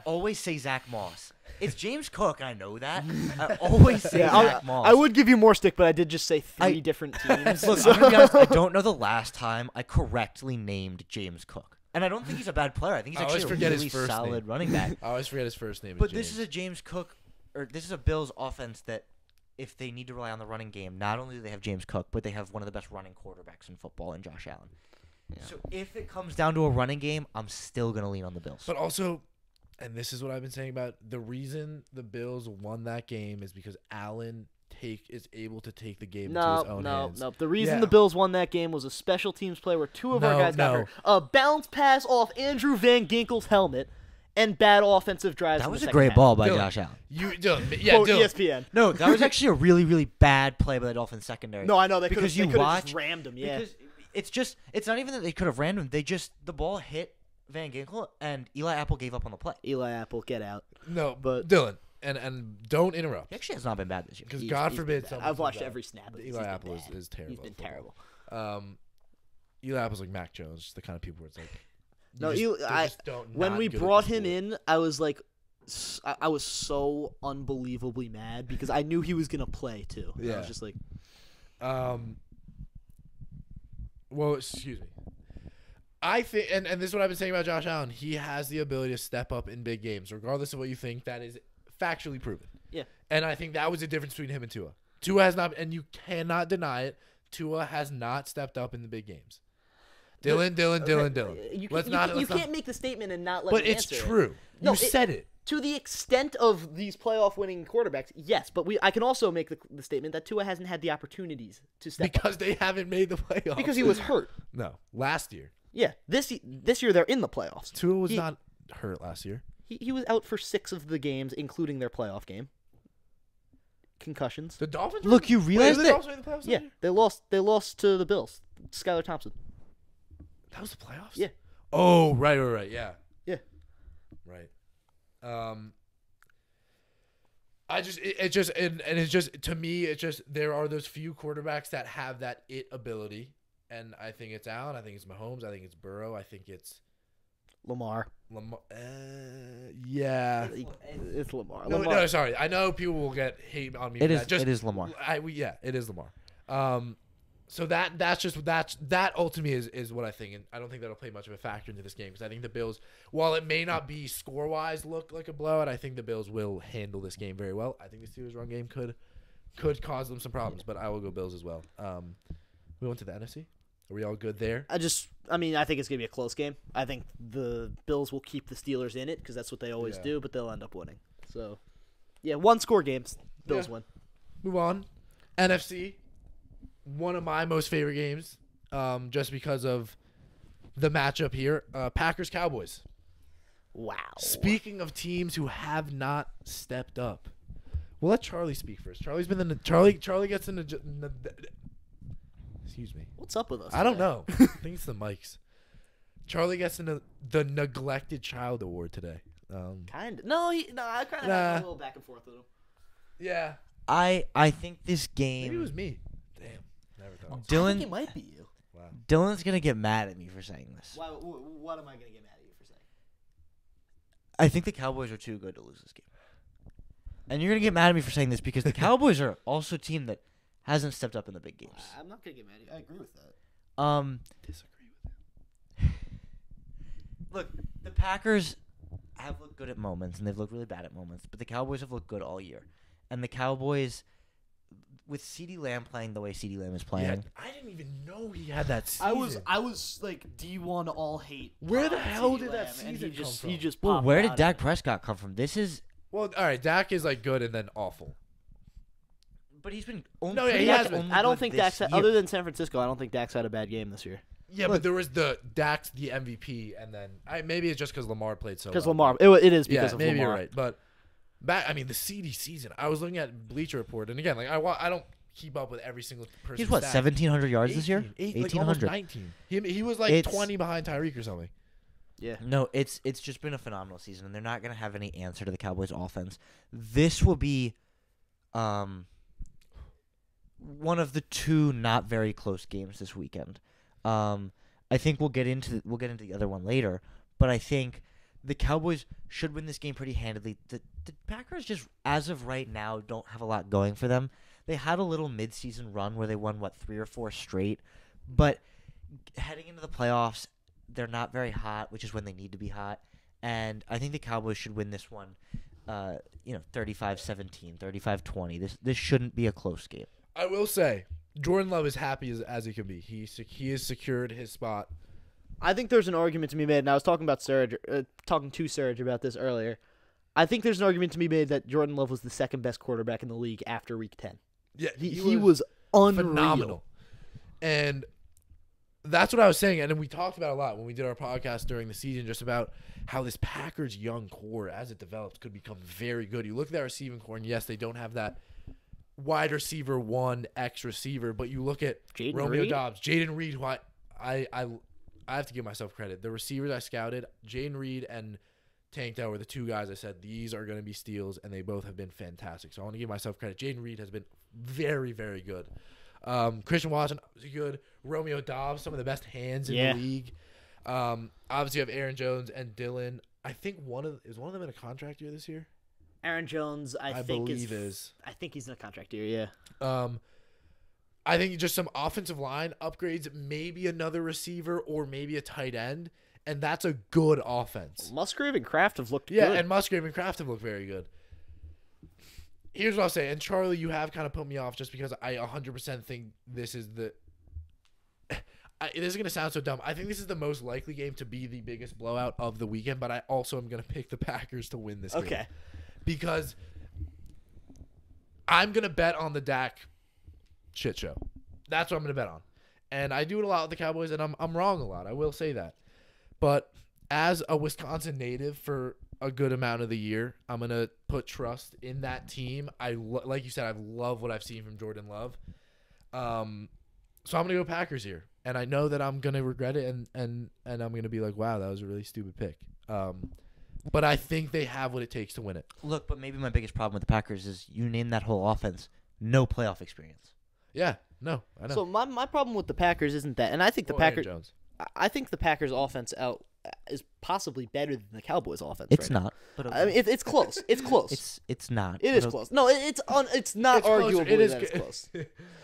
always say Zach Moss. It's James Cook. I know that. I always say Zach Moss. I would give you more stick, but I did just say three different teams. Look, I'm gonna be honest. I don't know the last time I correctly named James Cook, and I don't think he's a bad player. I think he's actually a really solid running back. I always forget his first name. But this is a James Cook, or this is a Bills offense that, if they need to rely on the running game, not only do they have James Cook, but they have one of the best running quarterbacks in football in Josh Allen. Yeah. So if it comes down to a running game, I'm still going to lean on the Bills. But also, and this is what I've been saying about the reason the Bills won that game is because Allen is able to take the game into his own hands. No. The reason the Bills won that game was a special teams play where two of our guys got hurt. A bounce pass off Andrew Van Ginkel's helmet and bad offensive drives. That was a great ball by Josh Allen. Dylan. ESPN. No, that was actually a really, really bad play by the Dolphins secondary. No, I know. They could have just rammed him, yeah. Because it's not even that they could have rammed him. The ball hit Van Ginkel, and Eli Apple gave up on the play. Eli Apple, get out. No, but Dylan, and don't interrupt. He actually has not been bad this year. Because God forbid something. I've watched every snap of Eli Apple is terrible. He's been terrible. Eli Apple's like Mac Jones, just the kind of people where it's like. When we brought him in, I was like, I was so unbelievably mad because I knew he was gonna play too. Yeah. I was just like, well, excuse me. I think, and this is what I've been saying about Josh Allen. He has the ability to step up in big games, regardless of what you think. That is factually proven. Yeah. And I think that was the difference between him and Tua. Tua has not, and you cannot deny it. Tua has not stepped up in the big games. Dylan. You can't make the statement and not let But me it's answer true. It. You said it. To the extent of these playoff-winning quarterbacks, yes. But I can also make the statement that Tua hasn't had the opportunities to step up. Because they haven't made the playoffs. Because he was hurt. No, last year. Yeah, this year they're in the playoffs. Tua was not hurt last year. He was out for 6 of the games, including their playoff game. Concussions. The Dolphins. Look, you realize the Dolphins made the playoffs? Yeah, they lost to the Bills. Skylar Thompson. That was the playoffs? Yeah. Oh, right. Yeah. Yeah. Right. It's just to me, it's just there are those few quarterbacks that have that it ability, and I think it's Allen, I think it's Mahomes, I think it's Burrow, I think it's Lamar. Yeah. It's Lamar. No, sorry. I know people will get hate on me. It is Lamar. It is Lamar. So that ultimately is what I think, and I don't think that'll play much of a factor into this game because I think the Bills, while it may not be score wise look like a blowout, I think the Bills will handle this game very well. I think the Steelers' run game could cause them some problems, but I will go Bills as well. We went to the NFC. Are we all good there? I think it's gonna be a close game. I think the Bills will keep the Steelers in it because that's what they always do, but they'll end up winning. So, yeah, 1-score games. Bills win. Move on. NFC. One of my most favorite games, just because of the matchup here. Packers Cowboys. Wow. Speaking of teams who have not stepped up, we'll let Charlie speak first. Charlie gets in the excuse me. What's up with us? I don't know. I think it's the mics. Charlie gets into the neglected child award today. Kind of. No, I kind of had a little back and forth with him. Yeah. I think this game. Maybe it was me. Damn. Never thought. Dylan, I think it might be you. Wow. Dylan's gonna get mad at me for saying this. Why? What am I gonna get mad at you for saying? I think the Cowboys are too good to lose this game. And you're gonna get mad at me for saying this because the Cowboys are also a team that hasn't stepped up in the big games. I'm not gonna get mad at you. I agree with that. Disagree with him. Look, the Packers have looked good at moments and they've looked really bad at moments, but the Cowboys have looked good all year. And the Cowboys, with CeeDee Lamb playing the way CeeDee Lamb is playing. Yeah, I didn't even know he had that season. I was like D1 all hate. Where the hell did that season come from? He just well, where did Dak Prescott come from? This is all right. Dak is like good and then awful. But he's been he has been. I don't think Dak's other than San Francisco. I don't think Dak's had a bad game this year. Yeah, but there was Dak's the MVP, and then maybe it's just because Lamar played so well. Because Lamar, it is because of maybe Lamar. You're right, but the CD season. I was looking at Bleacher Report, and again, like I don't keep up with every single person. He's 1,700 yards this year. 1,800, 19. He was like 20 behind Tyreek or something. Yeah. No, it's just been a phenomenal season, and they're not gonna have any answer to the Cowboys' offense. This will be, one of the two not very close games this weekend. I think we'll get into the other one later, but I think the Cowboys should win this game pretty handily. the Packers just, as of right now, don't have a lot going for them. They had a little midseason run where they won, 3 or 4 straight. But heading into the playoffs, they're not very hot, which is when they need to be hot. And I think the Cowboys should win this one, 35-17, 35-20. This shouldn't be a close game. I will say, Jordan Love is happy as he can be. He has secured his spot. I think there's an argument to be made, and I was talking to Serge about this earlier. I think there's an argument to be made that Jordan Love was the second best quarterback in the league after Week 10. Yeah, he was unreal. Phenomenal. And that's what I was saying, and we talked about a lot when we did our podcast during the season, just about how this Packers young core, as it develops, could become very good. You look at that receiving core, and yes, they don't have that wide receiver 1 X receiver, but you look at Romeo Doubs, Jaden Reed, who I have to give myself credit. The receivers I scouted, Jaden Reed and Tank Dell were the 2 guys I said these are going to be steals, and they both have been fantastic. So I want to give myself credit. Jaden Reed has been very, very good. Christian Watson was good. Romeo Doubs, some of the best hands in the league. Obviously, you have Aaron Jones and Dylan. I think one of them in a contract year this year. Aaron Jones, I think is. I think he's in a contract year. Yeah. I think just some offensive line upgrades, maybe another receiver or maybe a tight end, and that's a good offense. Musgrave and Kraft have looked good. Yeah, and Musgrave and Kraft have looked very good. Here's what I'll say, and Charlie, you have kind of put me off just because I 100% think this is the this is going to sound so dumb. I think this is the most likely game to be the biggest blowout of the weekend, but I also am going to pick the Packers to win this game. Okay. Because I'm going to bet on the Dak shit show. That's what I'm going to bet on. And I do it a lot with the Cowboys, and I'm wrong a lot. I will say that. But as a Wisconsin native for a good amount of the year, I'm going to put trust in that team. Like you said, I love what I've seen from Jordan Love. So I'm going to go Packers here. And I know that I'm going to regret it, and I'm going to be like, wow, that was a really stupid pick. But I think they have what it takes to win it. Look, but maybe my biggest problem with the Packers is you name that whole offense, no playoff experience. Yeah, no, I know. So my problem with the Packers isn't that, and I think the Packers. Jones. I think the Packers' offense is possibly better than the Cowboys' offense. It's right not. But okay. I mean, it's close. It's close. It's not. It is close. No, it's not arguably that it's close.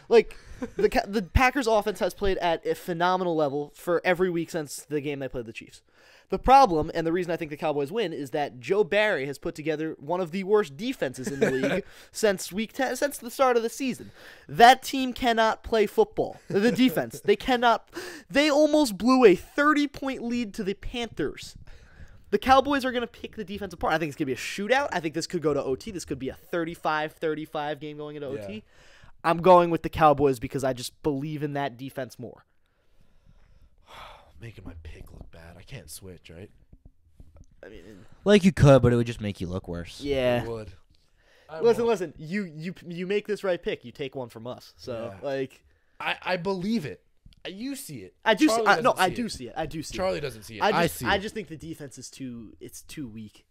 Like the Packers' offense has played at a phenomenal level for every week since the game they played the Chiefs. The problem, and the reason I think the Cowboys win, is that Joe Barry has put together one of the worst defenses in the league since Week 10, since the start of the season. That team cannot play football. The defense, they cannot. They almost blew a 30-point lead to the Panthers. The Cowboys are going to pick the defense apart. I think it's going to be a shootout. I think this could go to OT. This could be a 35-35 game going into OT. I'm going with the Cowboys because I just believe in that defense more. Making my pick look bad. I can't switch, right? I mean, like you could, but it would just make you look worse. Yeah. I would. Listen. You make this right pick. You take one from us. So I believe it. You see it. I do. I do see it. I do see Charlie it. doesn't see it. I see it. I just think the defense is too weak.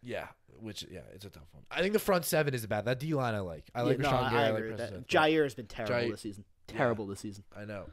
Yeah, it's a tough one. I think the front seven isn't bad. That D line I like. I like Rashawn Gary. I like Preston Smith. Jair has been terrible this season. This season. I know.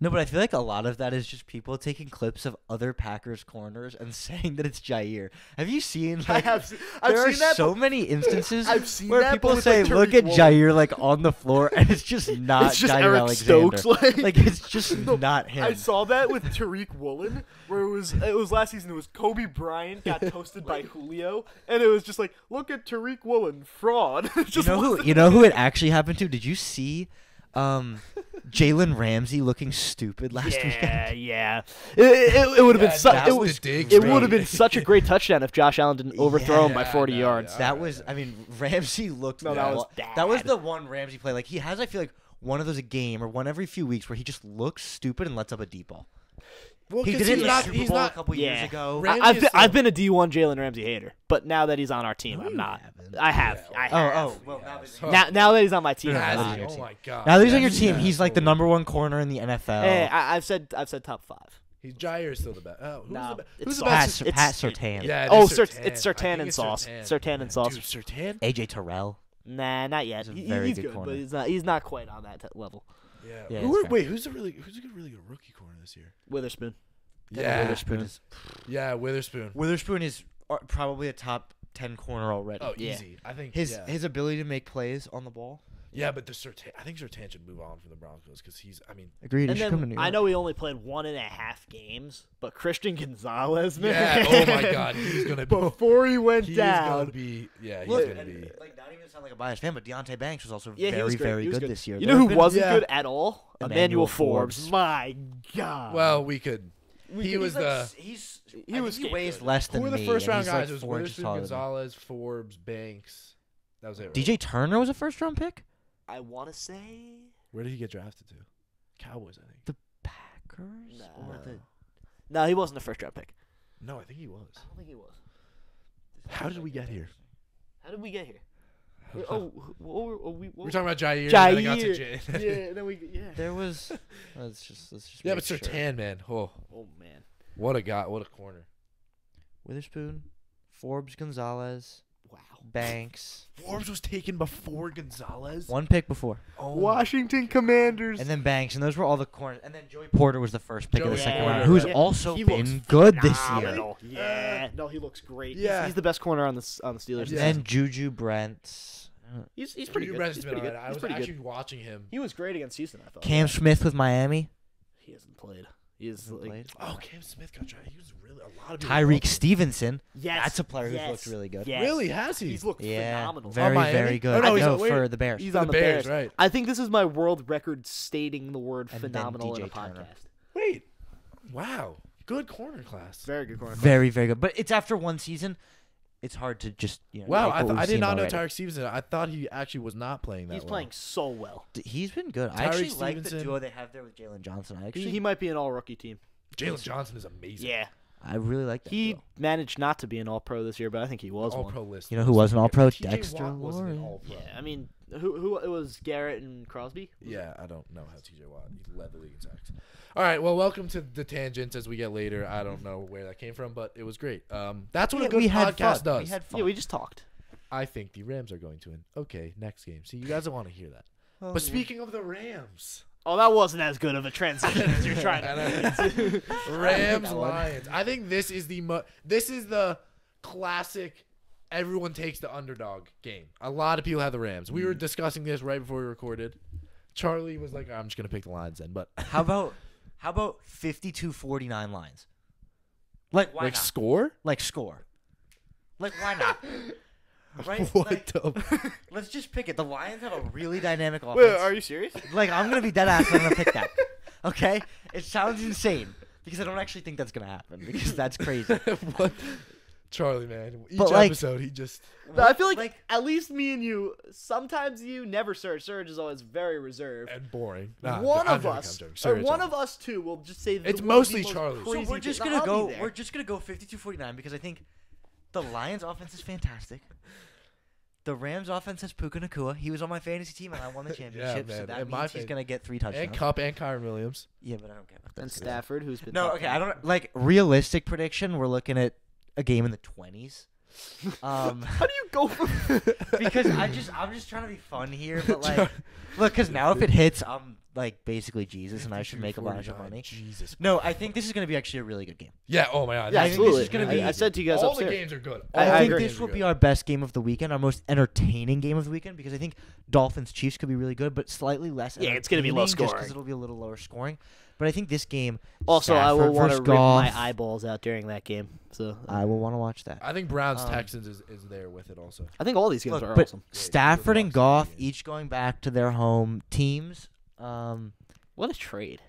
No, but I feel like a lot of that is just people taking clips of other Packers corners and saying that it's Jair. Have you seen? Like, I've seen that. So many instances where people say, "Look at Jair like on the floor," and it's just not. It's just Jair Eric Alexander. Stokes. Like it's just not him. I saw that with Tariq Woolen, where it was last season. It was Kobe Bryant got toasted by Julio, and it was just like, look at Tariq Woolen, fraud. You know who it actually happened to? Did you see? Jalen Ramsey looking stupid last weekend. Yeah. It would have been it would have been such a great touchdown if Josh Allen didn't overthrow him by 40 yards. That was, I mean, Ramsey looked. No, that was bad. That was the one Ramsey play. Like he has, I feel like one of those a game or one every few weeks where he just looks stupid and lets up a deep ball. Well, he did it in the Super Bowl a couple years ago. I've been a D1 Jalen Ramsey hater, but now that he's on our team, I'm not. I have. Well, now that he's on my team, oh my god! Now that he's on your team, he's like the number one corner in the NFL. Hey, I've said top 5. Jair is still the best. Who's the Pat best? Pat Surtain. Yeah, it's Surtain and Sauce. Surtain and Sauce. Dude, Surtain? AJ Terrell. Nah, not yet. He's good, corner. But he's not quite on that level. Yeah. Who's a really good rookie corner this year? Witherspoon. Yeah, Witherspoon is. Yeah, Witherspoon. Witherspoon is probably a top 10 corner already. Oh, Yeah. easy. I think His ability to make plays on the ball. Yeah, but I think Surtain should move on from the Broncos because Agreed. And then I know he only played 1.5 games, but Christian Gonzalez, man. yeah. Oh my God, he's gonna be. Before he went He's down. gonna be. Yeah, he's Look, gonna be. like not even to sound like a biased fan, but Deontay Banks was also Yeah, he was great. very He was good good this year. You There know have who been- wasn't Yeah. good at all? Emmanuel Forbes. My God. Well, we could. He was the. He was weighs scapegoated. less Who than were the me, first and round he's guys? like It was 4 inches Witherspoon, taller than me. Gonzalez, Forbes, Banks. That was it. Right? DJ Turner was a first round pick. I want to say. Where did he get drafted to? Cowboys, I think. The Packers No. or the No, he wasn't a first round pick. No, I think he was. I don't think he was. How did we get here? How did we get here? We're We're talking about Jair. And then I got to Jair. Jay. Yeah, then we there was. Let's just Yeah, make but Surtain, man. Oh, Oh man. what a guy! What a corner. Witherspoon, Forbes, Gonzalez, Wow. Banks. Forbes was taken before Gonzalez. One pick before, Oh, Washington Commanders. and then Banks, and those were all the corners. And then Joey Porter was the first pick of the Joey second Porter, round, who's right. also He been looks good this year. phenomenal. Yeah. No, he looks great. Yeah. He's the best corner on the Steelers. Yeah. Then Juju Brent, He's pretty good. Brent's He's been pretty good. alright. I He's was pretty actually good. watching him. He was great against Houston, I thought. Cam Smith with Miami, He hasn't played. He is Hasn't like, played. Oh, Cam Smith got drafted. He was really a lot of people Tyreek loved him. Stevenson. yes, That's a player who's yes, looked really good. yes. Really, has he? He's looked Yeah, phenomenal. very Miami? very good. Oh, no, he's no, wait, for the Bears. He's For on the the Bears, Bears, right? I think this is my world record stating the word And then phenomenal in DJ a Turner. podcast. Wait, wow, good corner class. Very good corner. Very very good. But it's after one season. It's hard to just Wow, like what we've I did seen not know already. Tyreek Stevenson. I thought he actually was not playing that He's well. playing so well. He's been good. I Tyreek actually like the Stevenson. duo they have there with Jalen Johnson. I He, actually, he might be an all rookie team. Jalen Johnson is amazing. Yeah. I really like that. He duo. managed not to be an all pro this year, but I think he was All one. pro list. You know who was an All-Pro? TJ Dexter Watt wasn't an Lawrence. All-Pro. Yeah, I mean, who it was Garrett and Crosby? Yeah, I don't know how TJ Watt. He led the league in sacks. All right, well, welcome to the tangents as we get later. I don't know where that came from, but it was great. That's what a good we had podcast fun. does. We had fun. Yeah, we just talked. I think the Rams are going to win. Okay, next game. See, you guys don't want to hear that. Oh, But speaking of the Rams, Oh, that wasn't as good of a transition as you're trying to. Rams that one. Lions. I think this is the classic. Everyone takes the underdog game. A lot of people have the Rams. We were discussing this right before we recorded. Charlie was like, "I'm just gonna pick the Lions then," but How about 52-49 Lions? Like why like not? score? Like score. Like why not? Right? What Like, the? let's just pick it. The Lions have a really dynamic offense. Wait, are you serious? Like I'm gonna be dead ass and I'm gonna pick that. Okay? It sounds insane because I don't actually think that's gonna happen because that's crazy. What? Charlie, man. Each But, like- episode, he just. But I feel like, at least me and you, sometimes you never Surge. Surge is always very reserved. And boring. One of us, or one of us two, will just say It's the mostly most Charlie. So crazy So we're just thing. gonna I'll go. be there. We're just gonna go 52-49 because I think the Lions' offense is fantastic. The Rams' offense has Puka Nacua. He was on my fantasy team and I won the championship. man. So that And my means he's fan- gonna get 3 touchdowns. And Cup and Kyron Williams. Yeah, but I don't care about that. And Stafford, who's been No, top okay. 10. I don't like realistic prediction. We're looking at a game in the 20s. How do you go from? Because I'm just trying to be fun here, but like, look, because now if it hits, I'm like basically Jesus, and I should make a bunch of 49, money. Jesus. No, I think this is gonna be actually a really good game. Yeah. Oh my God. Yeah, I think this absolutely. is gonna be- I said to you guys all upstairs. the games are good. I I think agree. this will be our best game of the weekend, our most entertaining game of the weekend, because I think Dolphins Chiefs could be really good, but slightly less. Yeah, it's gonna be low entertaining just scoring. it'll be a little lower scoring. But I think this game. Also, I will Stafford want to versus rip Goff, my eyeballs out during that game. So I will want to watch that. I think Browns Um, Texans is there with it also. I think all these games Look, are but awesome. Stafford and Bucks Goff game. each going back to their home teams. What a trade!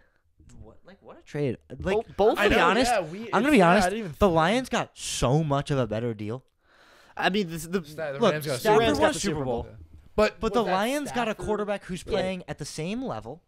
What a trade! Like both. I of know, them. honest, I'm gonna be honest. The Lions got so much of a better deal. I mean, The Look, Rams got Stafford Rams won got a the Super Super Bowl, Bowl. But but the was that Lions got a Stafford? quarterback who's Yeah. playing at the same level,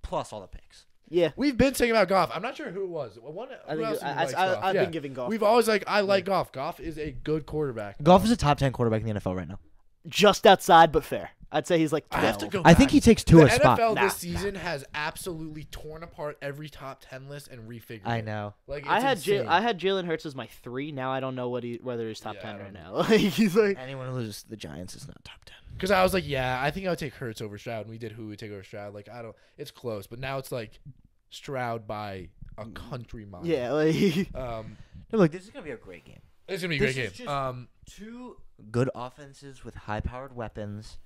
plus all the picks. Yeah, We've been saying about Goff. I'm not sure who it was. I Who else think likes Goff? I've Yeah. been giving Goff We've always I like Goff. Goff is a good quarterback. Goff is a top 10 quarterback in the NFL right now. just outside, but fair. I'd say he's like I 12. have to go. I think back. he takes The Tua's spot. NFL Nah, this season has absolutely torn apart every top 10 list and refigured. I it. know. Like it's I had insane. I had Jalen Hurts as my 3. Now I don't know whether he's top Yeah, 10 I right don't now. Like, he's like Anyone who loses to the Giants is not top 10. Because I was like, yeah, I think I would take Hurts over Stroud, and we did who would take over Stroud. Like, I don't. It's close, but now it's like Stroud by a country mile. yeah, like No, look, this is gonna be a great game. It's gonna be a great This is game. just two good offenses with high-powered weapons,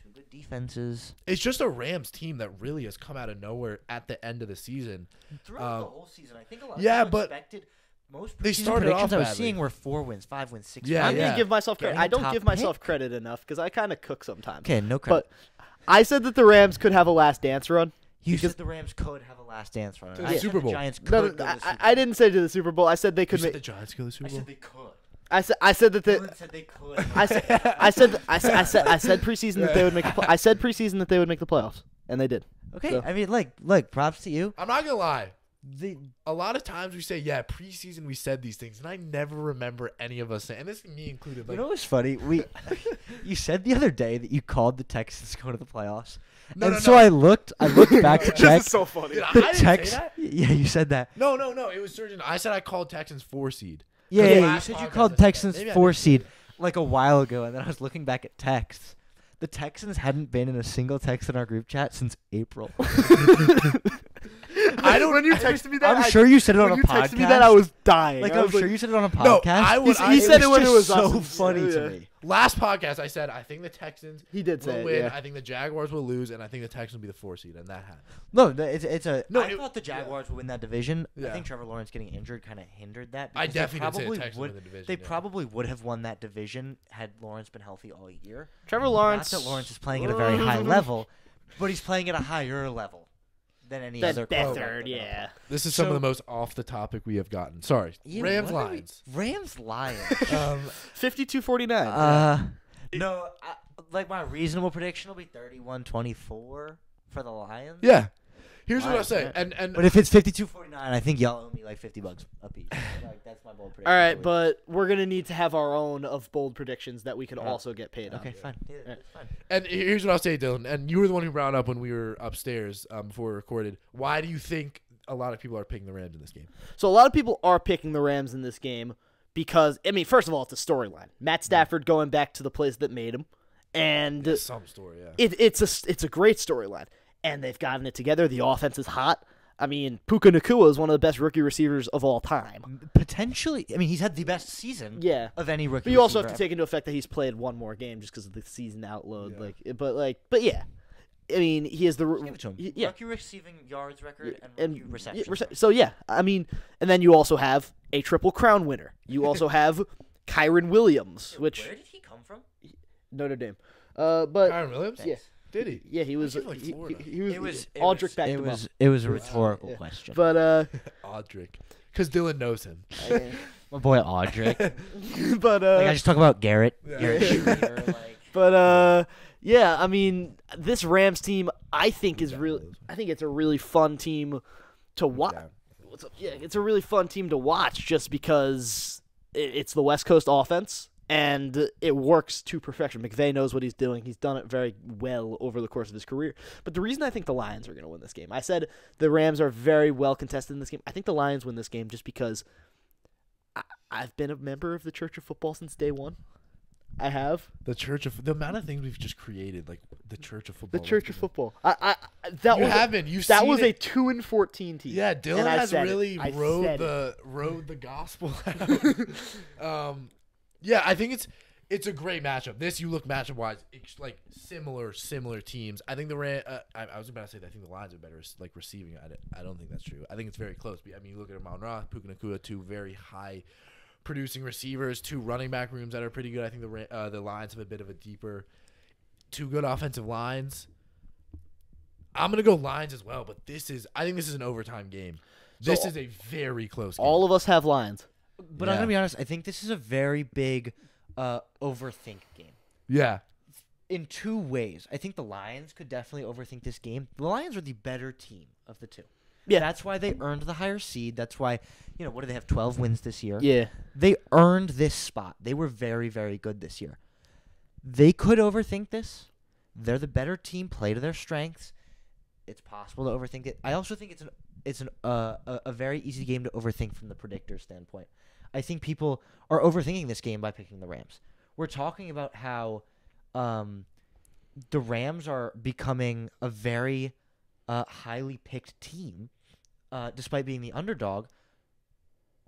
two good defenses. It's just a Rams team that really has come out of nowhere at the end of the season. Throughout the whole season, I think a lot of yeah, people but expected. Most they preseason started off predictions I was badly. seeing were 4 wins, 5 wins, 6 Yeah, I'm wins. gonna give myself credit. Getting I a don't top give myself pick. credit enough because I kind of cook sometimes. Okay, no credit. But I said that the Rams could have a last dance run. You because- said the Rams could have a last dance run. To the I said Super Bowl. The Giants could No, go to the I, Super Bowl. I didn't say to the Super Bowl. I said they You could said make. the Giants go to the Super I Bowl. said they could. I said that the. Dylan said they could. I said preseason that they would make. I said preseason that they would make the playoffs, and they did. Okay, So- I mean, like, props to you. I'm not gonna lie. The A lot of times we say, yeah, preseason we said these things, and I never remember any of us saying, and this is me included. Like, you know what's funny? You said the other day that you called the Texans to go to the playoffs, No, and no, so no. I looked back to This check. is so funny. Dude, I The didn't say Tex- that. Yeah, you said that. No. It was Surgeon. I said I called Texans 4 seed. Yeah, Okay, you last said you podcast called I said that. Texans Maybe I 4 didn't say seed it. like a while ago, and then I was looking back at texts. The Texans hadn't been in a single text in our group chat since April. I don't. When you texted me that, I'm sure you said it on when a you texted me podcast. that, I was dying. Like, I I'm was sure you said it on a No, podcast. I would. He said it when it was so us. funny Yeah. to me. Last podcast I said I think the Texans He did say will it, win. yeah. I think the Jaguars will lose, and I think the Texans will be the 4 seed, and that happened. No, it's a. No, I it- thought the Jaguars would win that division. I Yeah. think Trevor Lawrence getting injured kind of hindered that. I because they definitely did say the probably Texans would. win the division. They yeah. probably would have won that division had Lawrence been healthy all year. Trevor Lawrence. Not that Lawrence is playing at a very high level, but he's playing at a higher level than any That's other better, quarterback. yeah. This is some of So- the most off the topic we have gotten. Sorry, Yeah, Rams what are we- Lions. Rams Lions. 52-49. No, like my reasonable prediction will be 31-24 for the Lions. Yeah. Here's what I'll Lions, say, right. and But if it's 52-49, I think y'all owe me like $50 a piece. Like that's my bold prediction. All right, for but we're gonna need to have our own of bold predictions that we can Yeah. also get paid the week. on. Okay, fine. Yeah, that's fine. and here's what I'll say, Dylan. And you were the one who brought it up when we were upstairs before we recorded. Why do you think a lot of people are picking the Rams in this game? So a lot of people are picking the Rams in this game because I mean, first of all, it's a storyline. Matt Stafford going back to the place that made him, and Some story, yeah. it's a great storyline, and they've gotten it together. The offense is hot. I mean, Puka Nacua is one of the best rookie receivers of all time. Potentially, I mean, he's had the best season Yeah. of any rookie. But you also have receiver to take into effect that he's played one more game just because of the season outload. Yeah. But yeah, I mean, he is the ever. Give it to him. yeah. Rookie receiving yards record and And rookie receptions. so yeah, I mean, and then you also have a Triple Crown winner. You also have Kyron Williams, which Where did he come from? Notre Dame. But Kyron Williams? yeah, Did he? yeah, he was He was from, like, Florida. he was It was Aldrich backed him up. It was a rhetorical Yeah. question. But Audric. Because Dylan knows him. My boy Audric. but Like I just talk about Garrett. Yeah. Garrett Schrader, like. But yeah, I mean, this Rams team, I think is really, I think it's a really fun team to watch. down. What's up? Yeah, it's a really fun team to watch just because it's the West Coast offense and it works to perfection. McVay knows what he's doing. He's done it very well over the course of his career. But the reason I think the Lions are going to win this game, I said the Rams are very well contested in this game. I think the Lions win this game just because I've been a member of the Church of Football since day one. I have. The amount of things we've just created, like the Church of Football. The Church of Football. That You was have been. You've that seen was it. a 2-14 team. Yeah, Dylan And I has said it. really I rode said the gospel out. Yeah, I think it's a great matchup. This you look matchup wise, it's like similar teams. I think I was about to say that I think the Lions are better like receiving. I don't think that's true. I think it's very close. I mean, you look at Amon Ra, Puka Nacua, two very high producing receivers, two running back rooms that are pretty good. I think the Lions have a bit of a deeper, two good offensive lines. I'm gonna go Lions as well, but I think this is an overtime game. This is a very close game. All of us have Lions. But I'm Yeah. gonna be honest. I think this is a very big overthink game. Yeah. In two ways. I think the Lions could definitely overthink this game. The Lions are the better team of the two. Yeah. That's why they earned the higher seed. That's why, what do they have, 12 wins this year? Yeah. They earned this spot. They were very, very good this year. They could overthink this. They're the better team. Play to their strengths. It's possible to overthink it. I also think it's a very easy game to overthink from the predictor standpoint. I think people are overthinking this game by picking the Rams. We're talking about how the Rams are becoming a very highly picked team, despite being the underdog.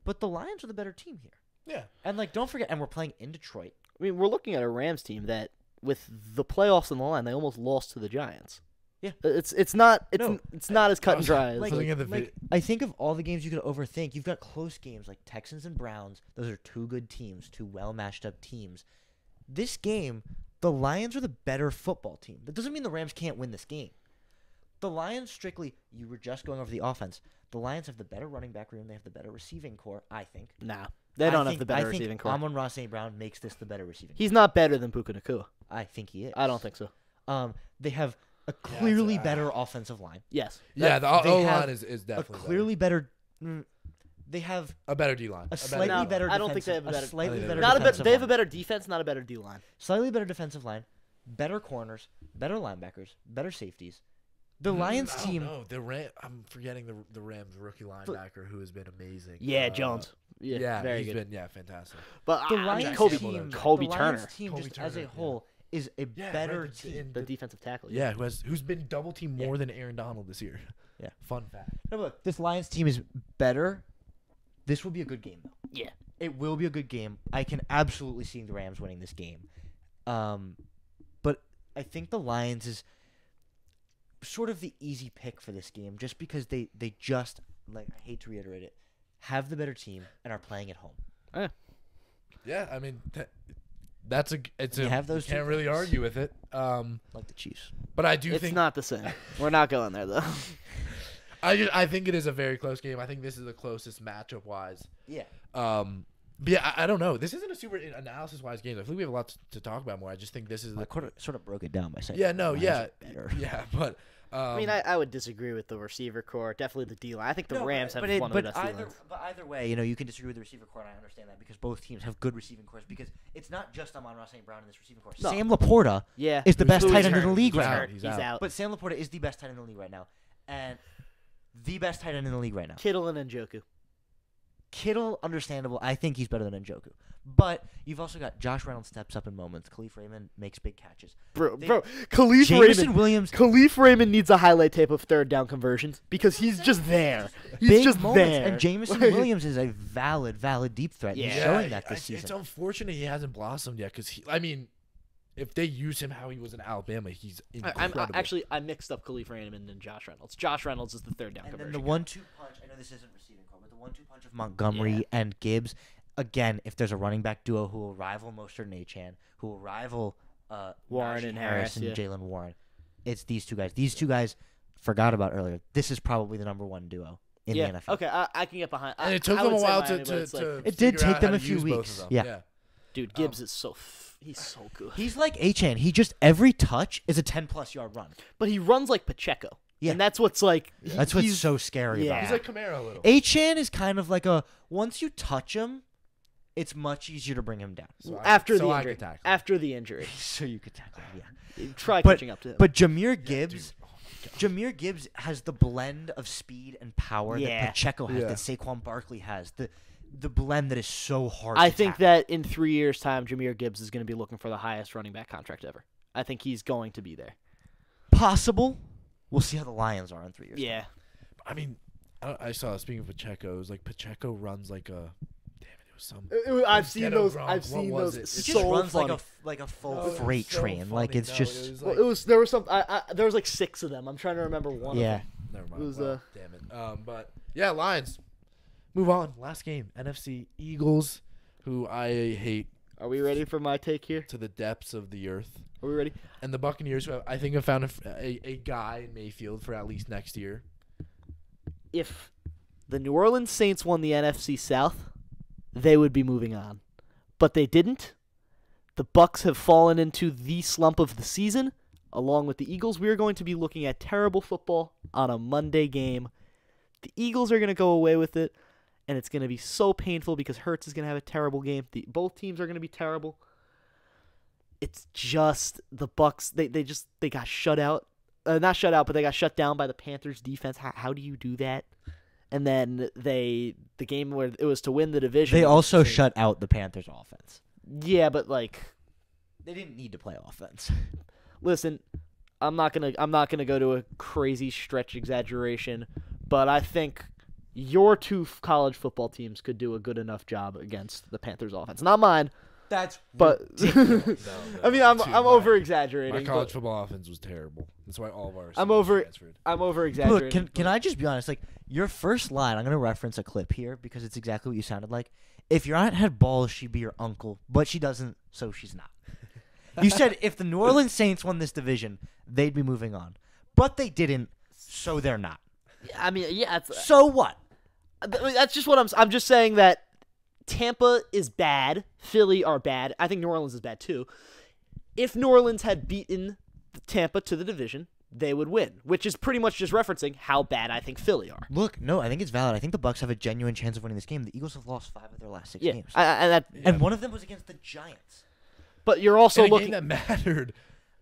But the Lions are the better team here. Yeah. And like, don't forget, and we're playing in Detroit. I mean, we're looking at a Rams team that, with the playoffs on the line, they almost lost to the Giants. Yeah. It's not No. as cut and dry as Like, Looking at the like, I think of all the games you could overthink, you've got close games like Texans and Browns. Those are two good teams, two well matched up teams. This game, the Lions are the better football team. That doesn't mean the Rams can't win this game. The Lions strictly, you were just going over the offense. The Lions have the better running back room. They have the better receiving core, I think. nah. They don't have the better receiving core. Amon-Ra St. Brown makes this the better receiving core. He's not better than Puka Nacua. I think he is. I don't think so. They have a clearly better offensive line. Yes. Yeah, the They O-line have is A definitely clearly better. They have a better D-line. a slightly better. I don't think they have a better. Slightly I better. Not a better. defensive They have a line. better defense, not a better D line. Slightly better defensive line, better corners, better linebackers, better safeties. The Lions I don't team. know. I'm forgetting the Rams rookie linebacker who has been amazing. Yeah, Jones. Yeah, very he's good. been fantastic. But The I mean, Lions Kobe team. Kobe the Turner, Lions team Kobe just as a Turner, yeah. whole is a Yeah, better right, team. the defensive tackle. Yeah, who's been double teamed more than Aaron Donald this year. Yeah. Fun fact. No, look, this Lions team is better. This will be a good game, though. Yeah. It will be a good game. I can absolutely see the Rams winning this game. But I think the Lions is sort of the easy pick for this game just because they just, like, I hate to reiterate it, have the better team and are playing at home. Yeah, I mean it's You have those can't two really things. argue with it. Like the Chiefs. But I do It's think not the same. We're not going there though. I think it is a very close game. I think this is the closest matchup wise. Yeah. But yeah, I don't know. This isn't a super analysis wise game. I think we have a lot to talk about more. I just think this is I sort of broke it down by saying yeah, no, Lions yeah, are better. yeah, but I mean, I would disagree with the receiver core. Definitely the D line. I think the Rams have one of the best D lines. But either way, you can disagree with the receiver core, and I understand that because both teams have good receiving cores. Because it's not just Amon-Ra St. Brown in this receiving core. No. Sam Laporta Yeah. is the best Who's tight end in the hurt. league He's right now. hurt. He's out. out. But Sam Laporta is the best tight end in the league right now, and the best tight end in the league right now. Kittle and Njoku. Kittle, understandable. I think he's better than Njoku. But you've also got Josh Reynolds steps up in moments. Khalif Raymond makes big catches. Bro, They- Khalif Jameson Raymond. Williams, Khalif Raymond needs a highlight tape of third down conversions because he's just there. He's big just moments. there. And Jameson Williams is a valid deep threat. He's Yeah. showing that this It's season. unfortunate he hasn't blossomed yet because I mean, if they use him how he was in Alabama, he's incredible. I mixed up Khalif Raymond and Josh Reynolds. Josh Reynolds is the third down And then conversion. the 1-2 punch. I know this isn't receiving core, but the 1-2 punch of Montgomery Yeah. and Gibbs. Again, if there's a running back duo who will rival Mostert and Achane, who will rival Warren Najee and Harris Harris, and yeah. Jalen Warren, it's these two guys. These two guys forgot about earlier. This is probably the number one duo in yeah. the NFL. Okay, I can get behind. and it took them a while to It did figure take out them how a to few use both weeks. of them. Yeah. Dude, Gibbs is he's so good. He's like Achane. He just every touch is a 10+ yard run. But he runs like Pacheco. Yeah. And that's what's like. That's what's he's- so scary yeah. about He's him. like Camaro a little. Achane is kind of like once you touch him, it's much easier to bring him down. So after so the I injury. could tackle. After the injury. So you could tackle him, yeah. Try But- catching up to him. But Jameer Gibbs, Jameer Gibbs has the blend of speed and power Yeah. that Pacheco has, Yeah. that Saquon Barkley has. The blend that is so hard. I to think tackle. that in 3 years' time, Jameer Gibbs is going to be looking for the highest running back contract ever. I think he's going to be there. possible. We'll see how the Lions are in 3 years. Yeah. I mean, I saw, speaking of Pacheco, it was like Pacheco runs like a. Damn it, it was some. I've seen Ghetto those. Gronk, I've what seen was those. it? He It's just so runs funny. like a full No, it was freight so train. Like funny. it's No, just. it was Well, like- it was there was some. there was like 6 of them. I'm trying to remember one. Yeah. Of them. Never mind. It was, Well, damn it. But yeah, Lions. Move on. Last game, NFC Eagles, who I hate Are we ready for my take here? to the depths of the earth, Are we ready? and the Buccaneers, who I think have found a guy in Mayfield for at least next year. If the New Orleans Saints won the NFC South, they would be moving on, but they didn't. The Bucks have fallen into the slump of the season. Along with the Eagles, we are going to be looking at terrible football on a Monday game. The Eagles are going to go away with it, and it's going to be so painful because Hurts is going to have a terrible game. Both teams are going to be terrible. It's just the Bucks. They got shut out. Not shut out, but they got shut down by the Panthers defense. How do you do that? And then the game where it was to win the division. They also shut out the Panthers' offense. Yeah, but like, They didn't need to play offense. listen, I'm not gonna go to a crazy stretch exaggeration, but I think your two college football teams could do a good enough job against the Panthers offense. Not mine, That's but I mean, I'm over My exaggerating. college football offense was terrible. That's why all of our I'm receivers over- transferred. I'm over Look, exaggerating. can I just be honest? Like, your first line, I'm going to reference a clip here because it's exactly what you sounded like. If your aunt had balls, she'd be your uncle, but she doesn't, so she's not. You said if the New Orleans Saints won this division, they'd be moving on. But they didn't, so they're not. I mean, yeah. So what? That's just what I'm just saying that Tampa is bad. Philly are bad. I think New Orleans is bad too. If New Orleans had beaten Tampa to the division, they would win, which is pretty much just referencing how bad I think Philly are. Look, no, I think it's valid. I think the Bucks have a genuine chance of winning this game. The Eagles have lost 5 of their last 6 Yeah, games. and one of them was against the Giants. but you're also In a looking. game that mattered.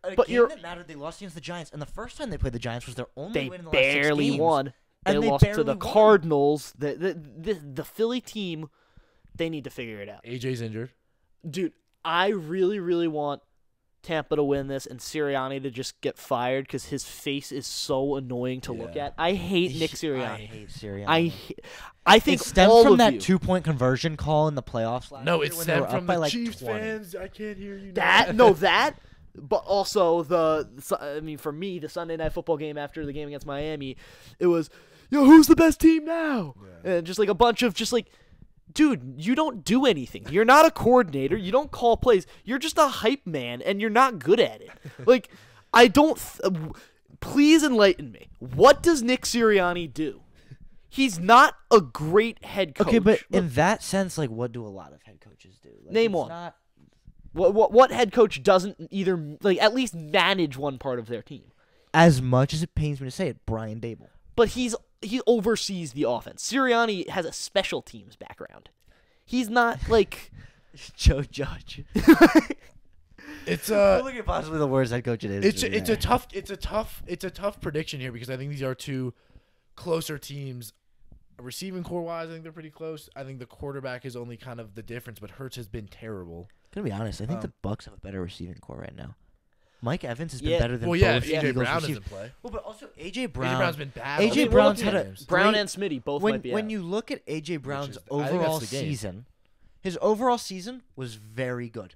A But game you're- that mattered, they lost against the Giants. And the first time they played the Giants was their only They win in the last 6 barely games. won. They And they lost to barely the won. Cardinals. The Philly team, they need to figure it out. AJ's injured. Dude, I really, really want Tampa to win this and Sirianni to just get fired because his face is so annoying to look Yeah. at. I hate Nick I Sirianni. hate Sirianni. I It think stemmed all from of that you, 2-point conversion call in the playoffs last No, year it's when they were stemmed up from by the like Chiefs 20. fans. I can't hear you. that now. no that, but also I mean, for me, the Sunday Night Football game after the game against Miami, it was, yo, who's the best team now? Yeah. And just like a bunch of just like, dude, you don't do anything. You're not a coordinator. You don't call plays. You're just a hype man, and you're not good at it. Like, I don't. Please enlighten me. What does Nick Sirianni do? He's not a great head coach. Okay, but in that sense, like, what do a lot of head coaches do? Like, Name it's one. Not, what head coach doesn't either like at least manage one part of their team? as much as it pains me to say it, Brian Dable. But he oversees the offense. Sirianni has a special teams background. He's not like Joe Judge. It's Look at possibly the worst head coach it is. it's a tough prediction here because I think these are two closer teams. Receiving core wise, I think they're pretty close. I think the quarterback is only kind of the difference, but Hurts has been terrible. Gonna be honest, I think the Bucks have a better receiving core right now. Mike Evans has been Yeah. better than Well, yeah, both if AJ Eagles Brown receivers. doesn't play. Well, but also AJ AJ Brown. Brown's been bad. AJ I mean, Brown's we're looking had at a games. Brown great- and Smitty both when might be when out. you look at AJ Brown's is- I think that's overall the game. season, his overall season was very good.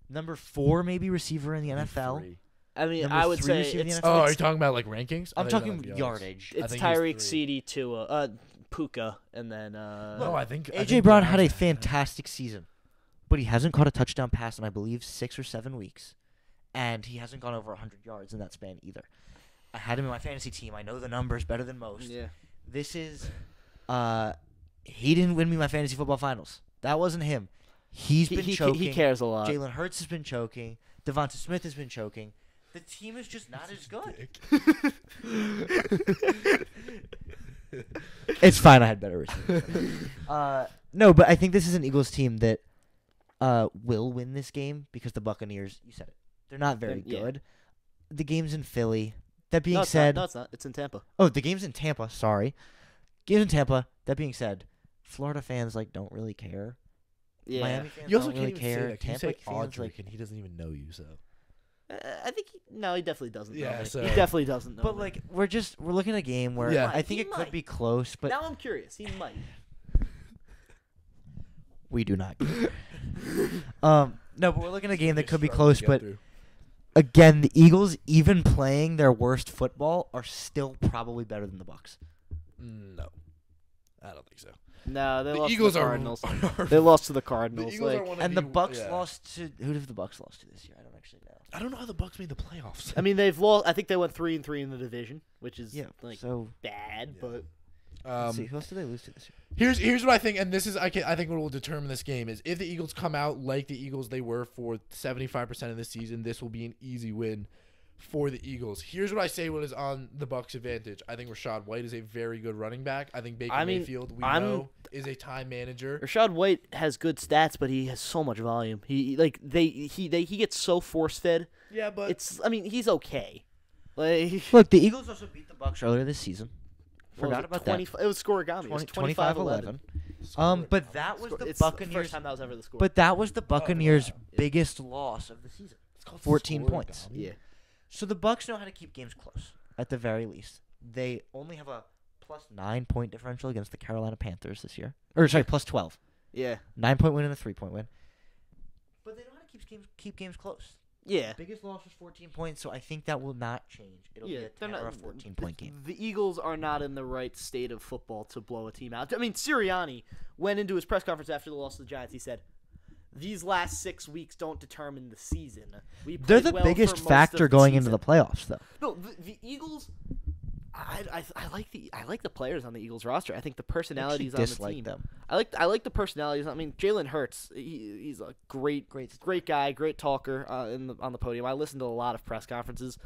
Number 4 maybe receiver in the NFL. Three. I mean, number I would 3 say receiver in the it's, NFL. Oh, are you it's, talking about like rankings? I I'm thought you talking were yards. yardage. it's I think he was Tyreek, 3. CD, Tua, Puka, and then No, I think AJ Brown had a fantastic season, but he hasn't caught a touchdown pass in I believe 6 or 7 weeks, and he hasn't gone over 100 yards in that span either. I had him in my fantasy team. I know the numbers better than most. yeah. This is, he didn't win me my fantasy football finals. That wasn't him. He's been choking. He cares a lot. Jalen Hurts has been choking. Devonta Smith has been choking. The team is just not as good. It's fine. I had better receivers. No, but I think this is an Eagles team that will win this game because the Buccaneers, you said it, they're not very Yeah. good. The game's in Philly. That being No, it's said, not. No, it's not. It's in Tampa. oh, the game's in Tampa. Sorry, game's in Tampa. That being said, Florida fans don't really care. Yeah. Miami fans You also don't can't really even say care. that. Can you Tampa say fans Audric and he doesn't even know you, so. I think he definitely doesn't. Yeah, know me. so- He definitely doesn't know. But me. like we're looking at a game where Yeah. I think He it could might. be close, but now I'm curious. He might. we do not. Care. No, but we're looking at a game that could be close, but again, the Eagles, even playing their worst football, are still probably better than the Bucks. No, I don't think so. No, they The lost Eagles to the are. Cardinals. They lost to the Cardinals. Eagles are like, one of And the Bucks yeah. lost to who did the Bucks lost to this year? I don't actually know. I don't know how the Bucks made the playoffs. I mean, they've lost. I think they went 3-3 in the division, which is Yeah, like so bad. Yeah. But let's see, who else did they lose to this year? Here's what I think, and this is I think what will determine this game is if the Eagles come out like the Eagles they were for 75% of the season, this will be an easy win for the Eagles. Here's what I say: what is on the Bucks' advantage? I think Rashad White is a very good running back. I think Baker Mayfield know is a time manager. Rashad White has good stats, but he has so much volume. He gets so force fed. Yeah, but He's okay. Like Look, the Eagles also beat the Bucks earlier this season. what was Forgot it, about 20, that. It was scorigami. It was 25-11. But that was the It's the Buccaneers. first time that was ever the score. But that was the Buccaneers' Yeah. biggest loss of the season. It's called 14 scorigami. points. yeah. So the Bucks know how to keep games close, at the very least. They only have a +9 point differential against the Carolina Panthers this year. Or sorry, +12. Yeah. 9-point win and a 3-point win. But they know how to keep games close. Yeah. Biggest loss was 14 points, so I think that will not change. It'll be a they're not 14-point game. The Eagles are not in the right state of football to blow a team out. I mean, Sirianni went into his press conference after the loss to the Giants. He said, "These last 6 weeks don't determine the season. They're the biggest factor going into the playoffs, though. No, the Eagles. I like the players on the Eagles roster. I think the personalities on the team. Them. I like the personalities. I mean, Jalen Hurts. He's a great guy, great talker on the podium. I listen to a lot of press conferences.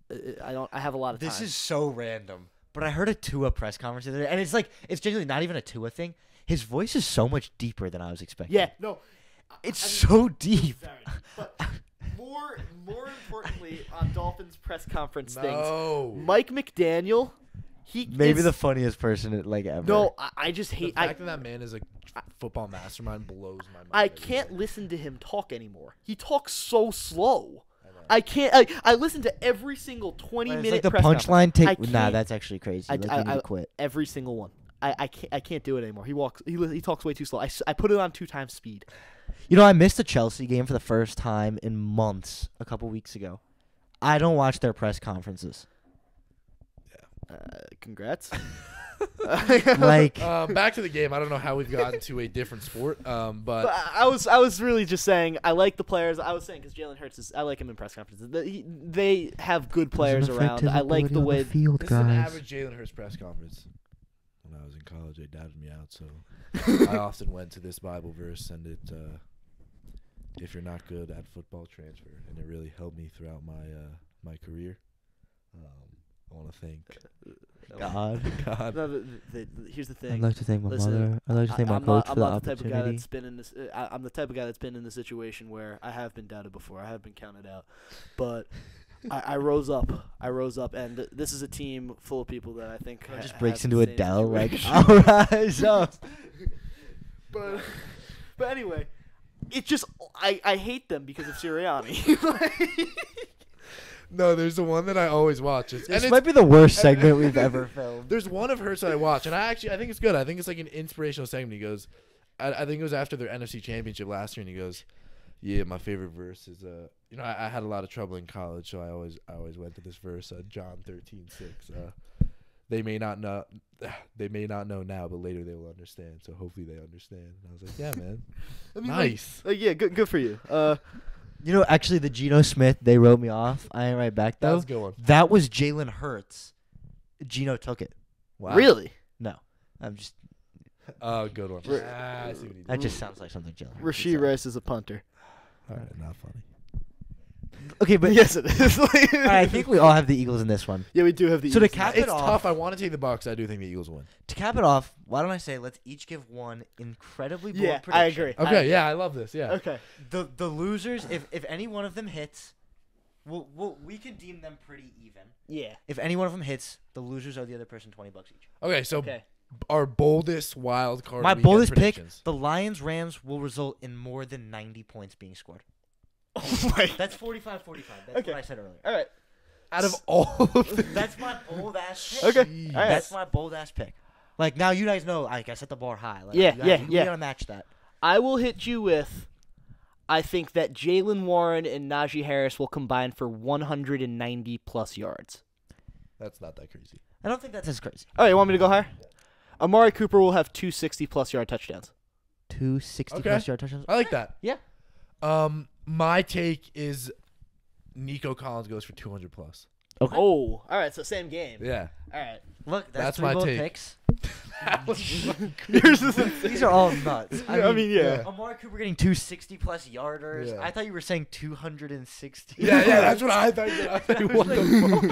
I have a lot of time. This is so random, but I heard a Tua press conference today, and it's genuinely not even a Tua thing. His voice is so much deeper than I was expecting. Yeah, no, it's so deep. Sorry, but more importantly, on Dolphins press conference things, Mike McDaniel, maybe the funniest person ever. No, I just hate the fact that man is a football mastermind blows my mind. I can't listen to him talk anymore. He talks so slow. I can't. I listen to every single 20-minute the press punchline take. Nah, that's actually crazy. You need to quit. Every single one. I can't do it anymore. He talks way too slow. I put it on 2 times speed. You know, I missed the Chelsea game for the first time in months a couple weeks ago. I don't watch their press conferences. Yeah. Congrats. Back to the game. I don't know how we've gotten to a different sport, but I was really just saying I like the players. I was saying because Jalen Hurts I like him in press conferences. They have good players around. I like the way. This is an average Jalen Hurts press conference. When I was in college, they doubted me out, so I often went to this Bible verse, and it, if you're not good at football, transfer, and it really helped me throughout my career. I want to thank God. No, here's the thing. I'd like to thank my mother. I'd like to thank my coach for the opportunity. I'm the type of guy that's been in the situation where I have been doubted before. I have been counted out, but I rose up. And this is a team full of people that I think just breaks into Adele like, all right, But anyway, it's just I hate them because of Sirianni. No, there's the one that I always watch. This might be the worst segment we've ever filmed. There's one of hers that I watch, and I think it's good. I think it's like an inspirational segment. He goes, I think it was after their NFC Championship last year, and he goes, "Yeah, my favorite verse is I had a lot of trouble in college, so I always went to this verse, John 13:6. They may not know now, but later they will understand. So hopefully they understand." And I was like, "Yeah, man, nice. Yeah, good for you." You know, actually, the Geno Smith, they wrote me off. I ain't right back, though. That was a good one. That was Jalen Hurts. Geno took it. Wow. Really? No. I'm just... good one. I see what he did. That just sounds like something Jalen Hurts Rasheed Rice is a punter. All right, not funny. Okay, but... Yes, it is. I think we all have the Eagles in this one. Yeah, we do have the Eagles. So to cap it it's off... tough. I want to take the Bucs. I do think the Eagles win. To cap it off, why don't I say let's each give one incredibly bold prediction. I agree. Okay, yeah, I love this. Yeah. Okay. The losers, if any one of them hits, we can deem them pretty even. Yeah. If any one of them hits, the losers owe the other person $20 each. Okay, so our boldest wild card. My boldest pick: the Lions-Rams will result in more than 90 points being scored. Oh my! That's 45-45. That's what I said earlier. All right. Out of all of them. That's my bold ass pick. Okay. All right. That's my bold ass pick. Like, now you guys know, like, I set the bar high. Like, Yeah. You gotta match that. I will hit you with, I think that Jaylen Warren and Najee Harris will combine for 190-plus yards. That's not that crazy. I don't think that's as crazy. All right, you want me to go higher? Amari Cooper will have 2 60-plus yard touchdowns. 2 60-plus yard touchdowns? I like that. Yeah. My take is Nico Collins goes for 200-plus. Okay. Oh, all right, so same game. Yeah. All right. Look, That's three my bold take. picks. Yours is These are all nuts. I mean, yeah. Amari Cooper getting 2 60-plus yarders. Yeah. I thought you were saying 260. Yeah, that's what I thought. I thought what the fuck?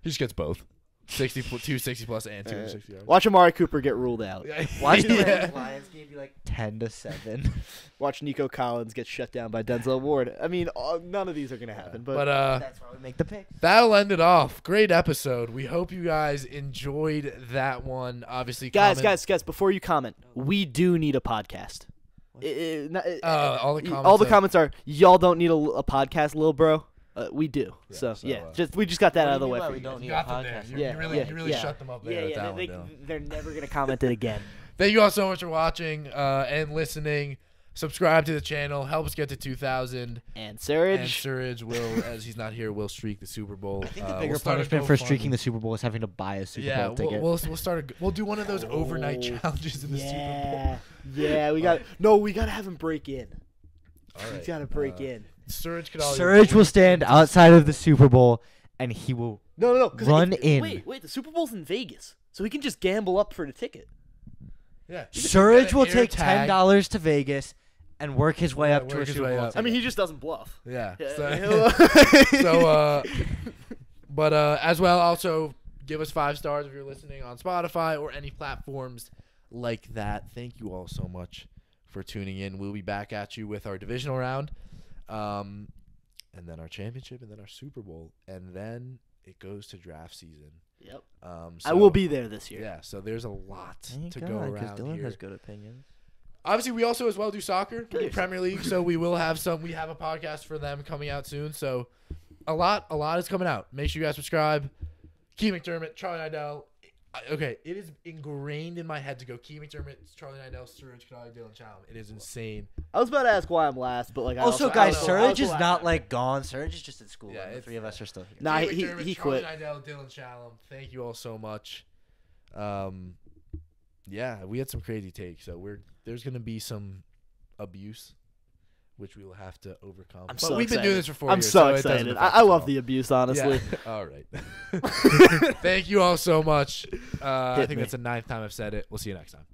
He just gets both. 260-plus and 260 yards. Watch Amari Cooper get ruled out. Watch the Lions game be like 10-7. Watch Nico Collins get shut down by Denzel Ward. I mean, none of these are going to happen. But that's why we make the pick. That'll end it off. Great episode. We hope you guys enjoyed that one. Obviously, guys, before you comment, we do need a podcast. All the comments. All the comments are, y'all don't need a podcast, little bro. We do. Yeah, So so, yeah, we just got that out of the way. Why for we you don't guys. need Got a them there. podcast. You really shut them up there. with that one, Dylan. They're never gonna comment it again. Thank you all so much for watching and listening. Subscribe to the channel. Help us get to 2,000. And Surridge. And Surridge will, as he's not here, will streak the Super Bowl. I think the we'll bigger start a punishment for GoFundMe. streaking the Super Bowl is having to buy a Super Yeah, Bowl ticket. we'll start. We'll do one of those overnight challenges in the Super Bowl. Yeah, we got we gotta have him break in. All right. He's gotta break in. Surridge could Surridge will stand outside of the Super Bowl, and he will No. 'Cause run in. Wait. The Super Bowl's in Vegas, so he can just gamble up for the ticket. Yeah. Surridge will take tag. $10 to Vegas and work his way Yeah, up to a work his Super way Bowl up. I mean, he just doesn't bluff. Yeah. Yeah. But as well, also give us 5 stars if you're listening on Spotify or any platforms like that. Thank you all so much for tuning in. We'll be back at you with our divisional round, and then our championship, and then our Super Bowl, and then it goes to draft season. Yep. So, I will be there this year. Yeah. So there's a lot to go around Dylan here. has good opinions. Obviously, we also as well do soccer, we do Good. Premier League, so we will have some. We have a podcast for them coming out soon. So a lot is coming out. Make sure you guys subscribe. Key McDermott, Charlie Nidell. Okay, it is ingrained in my head to go Key McDermott, Charlie Nidell, Surridge, Canali, Dylan Chalum. It is insane. I was about to ask why I'm last, but like, Also, I guys, also- I Surridge also is laughed not at like gone. Surridge is just at school. Yeah, and the it's- 3 of us are still here. Nah, Key he McDermott, quit. Charlie Nidell, Dylan Chalum. Thank you all so much. Yeah, we had some crazy takes, so there's gonna be some abuse, which we will have to overcome. I'm but so we've been doing excited. this for 4 I'm years. so it doesn't excited. affect I us love at the abuse, honestly. Yeah. All right. Thank you all so much. I Hit think me. that's the 9th time I've said it. We'll see you next time.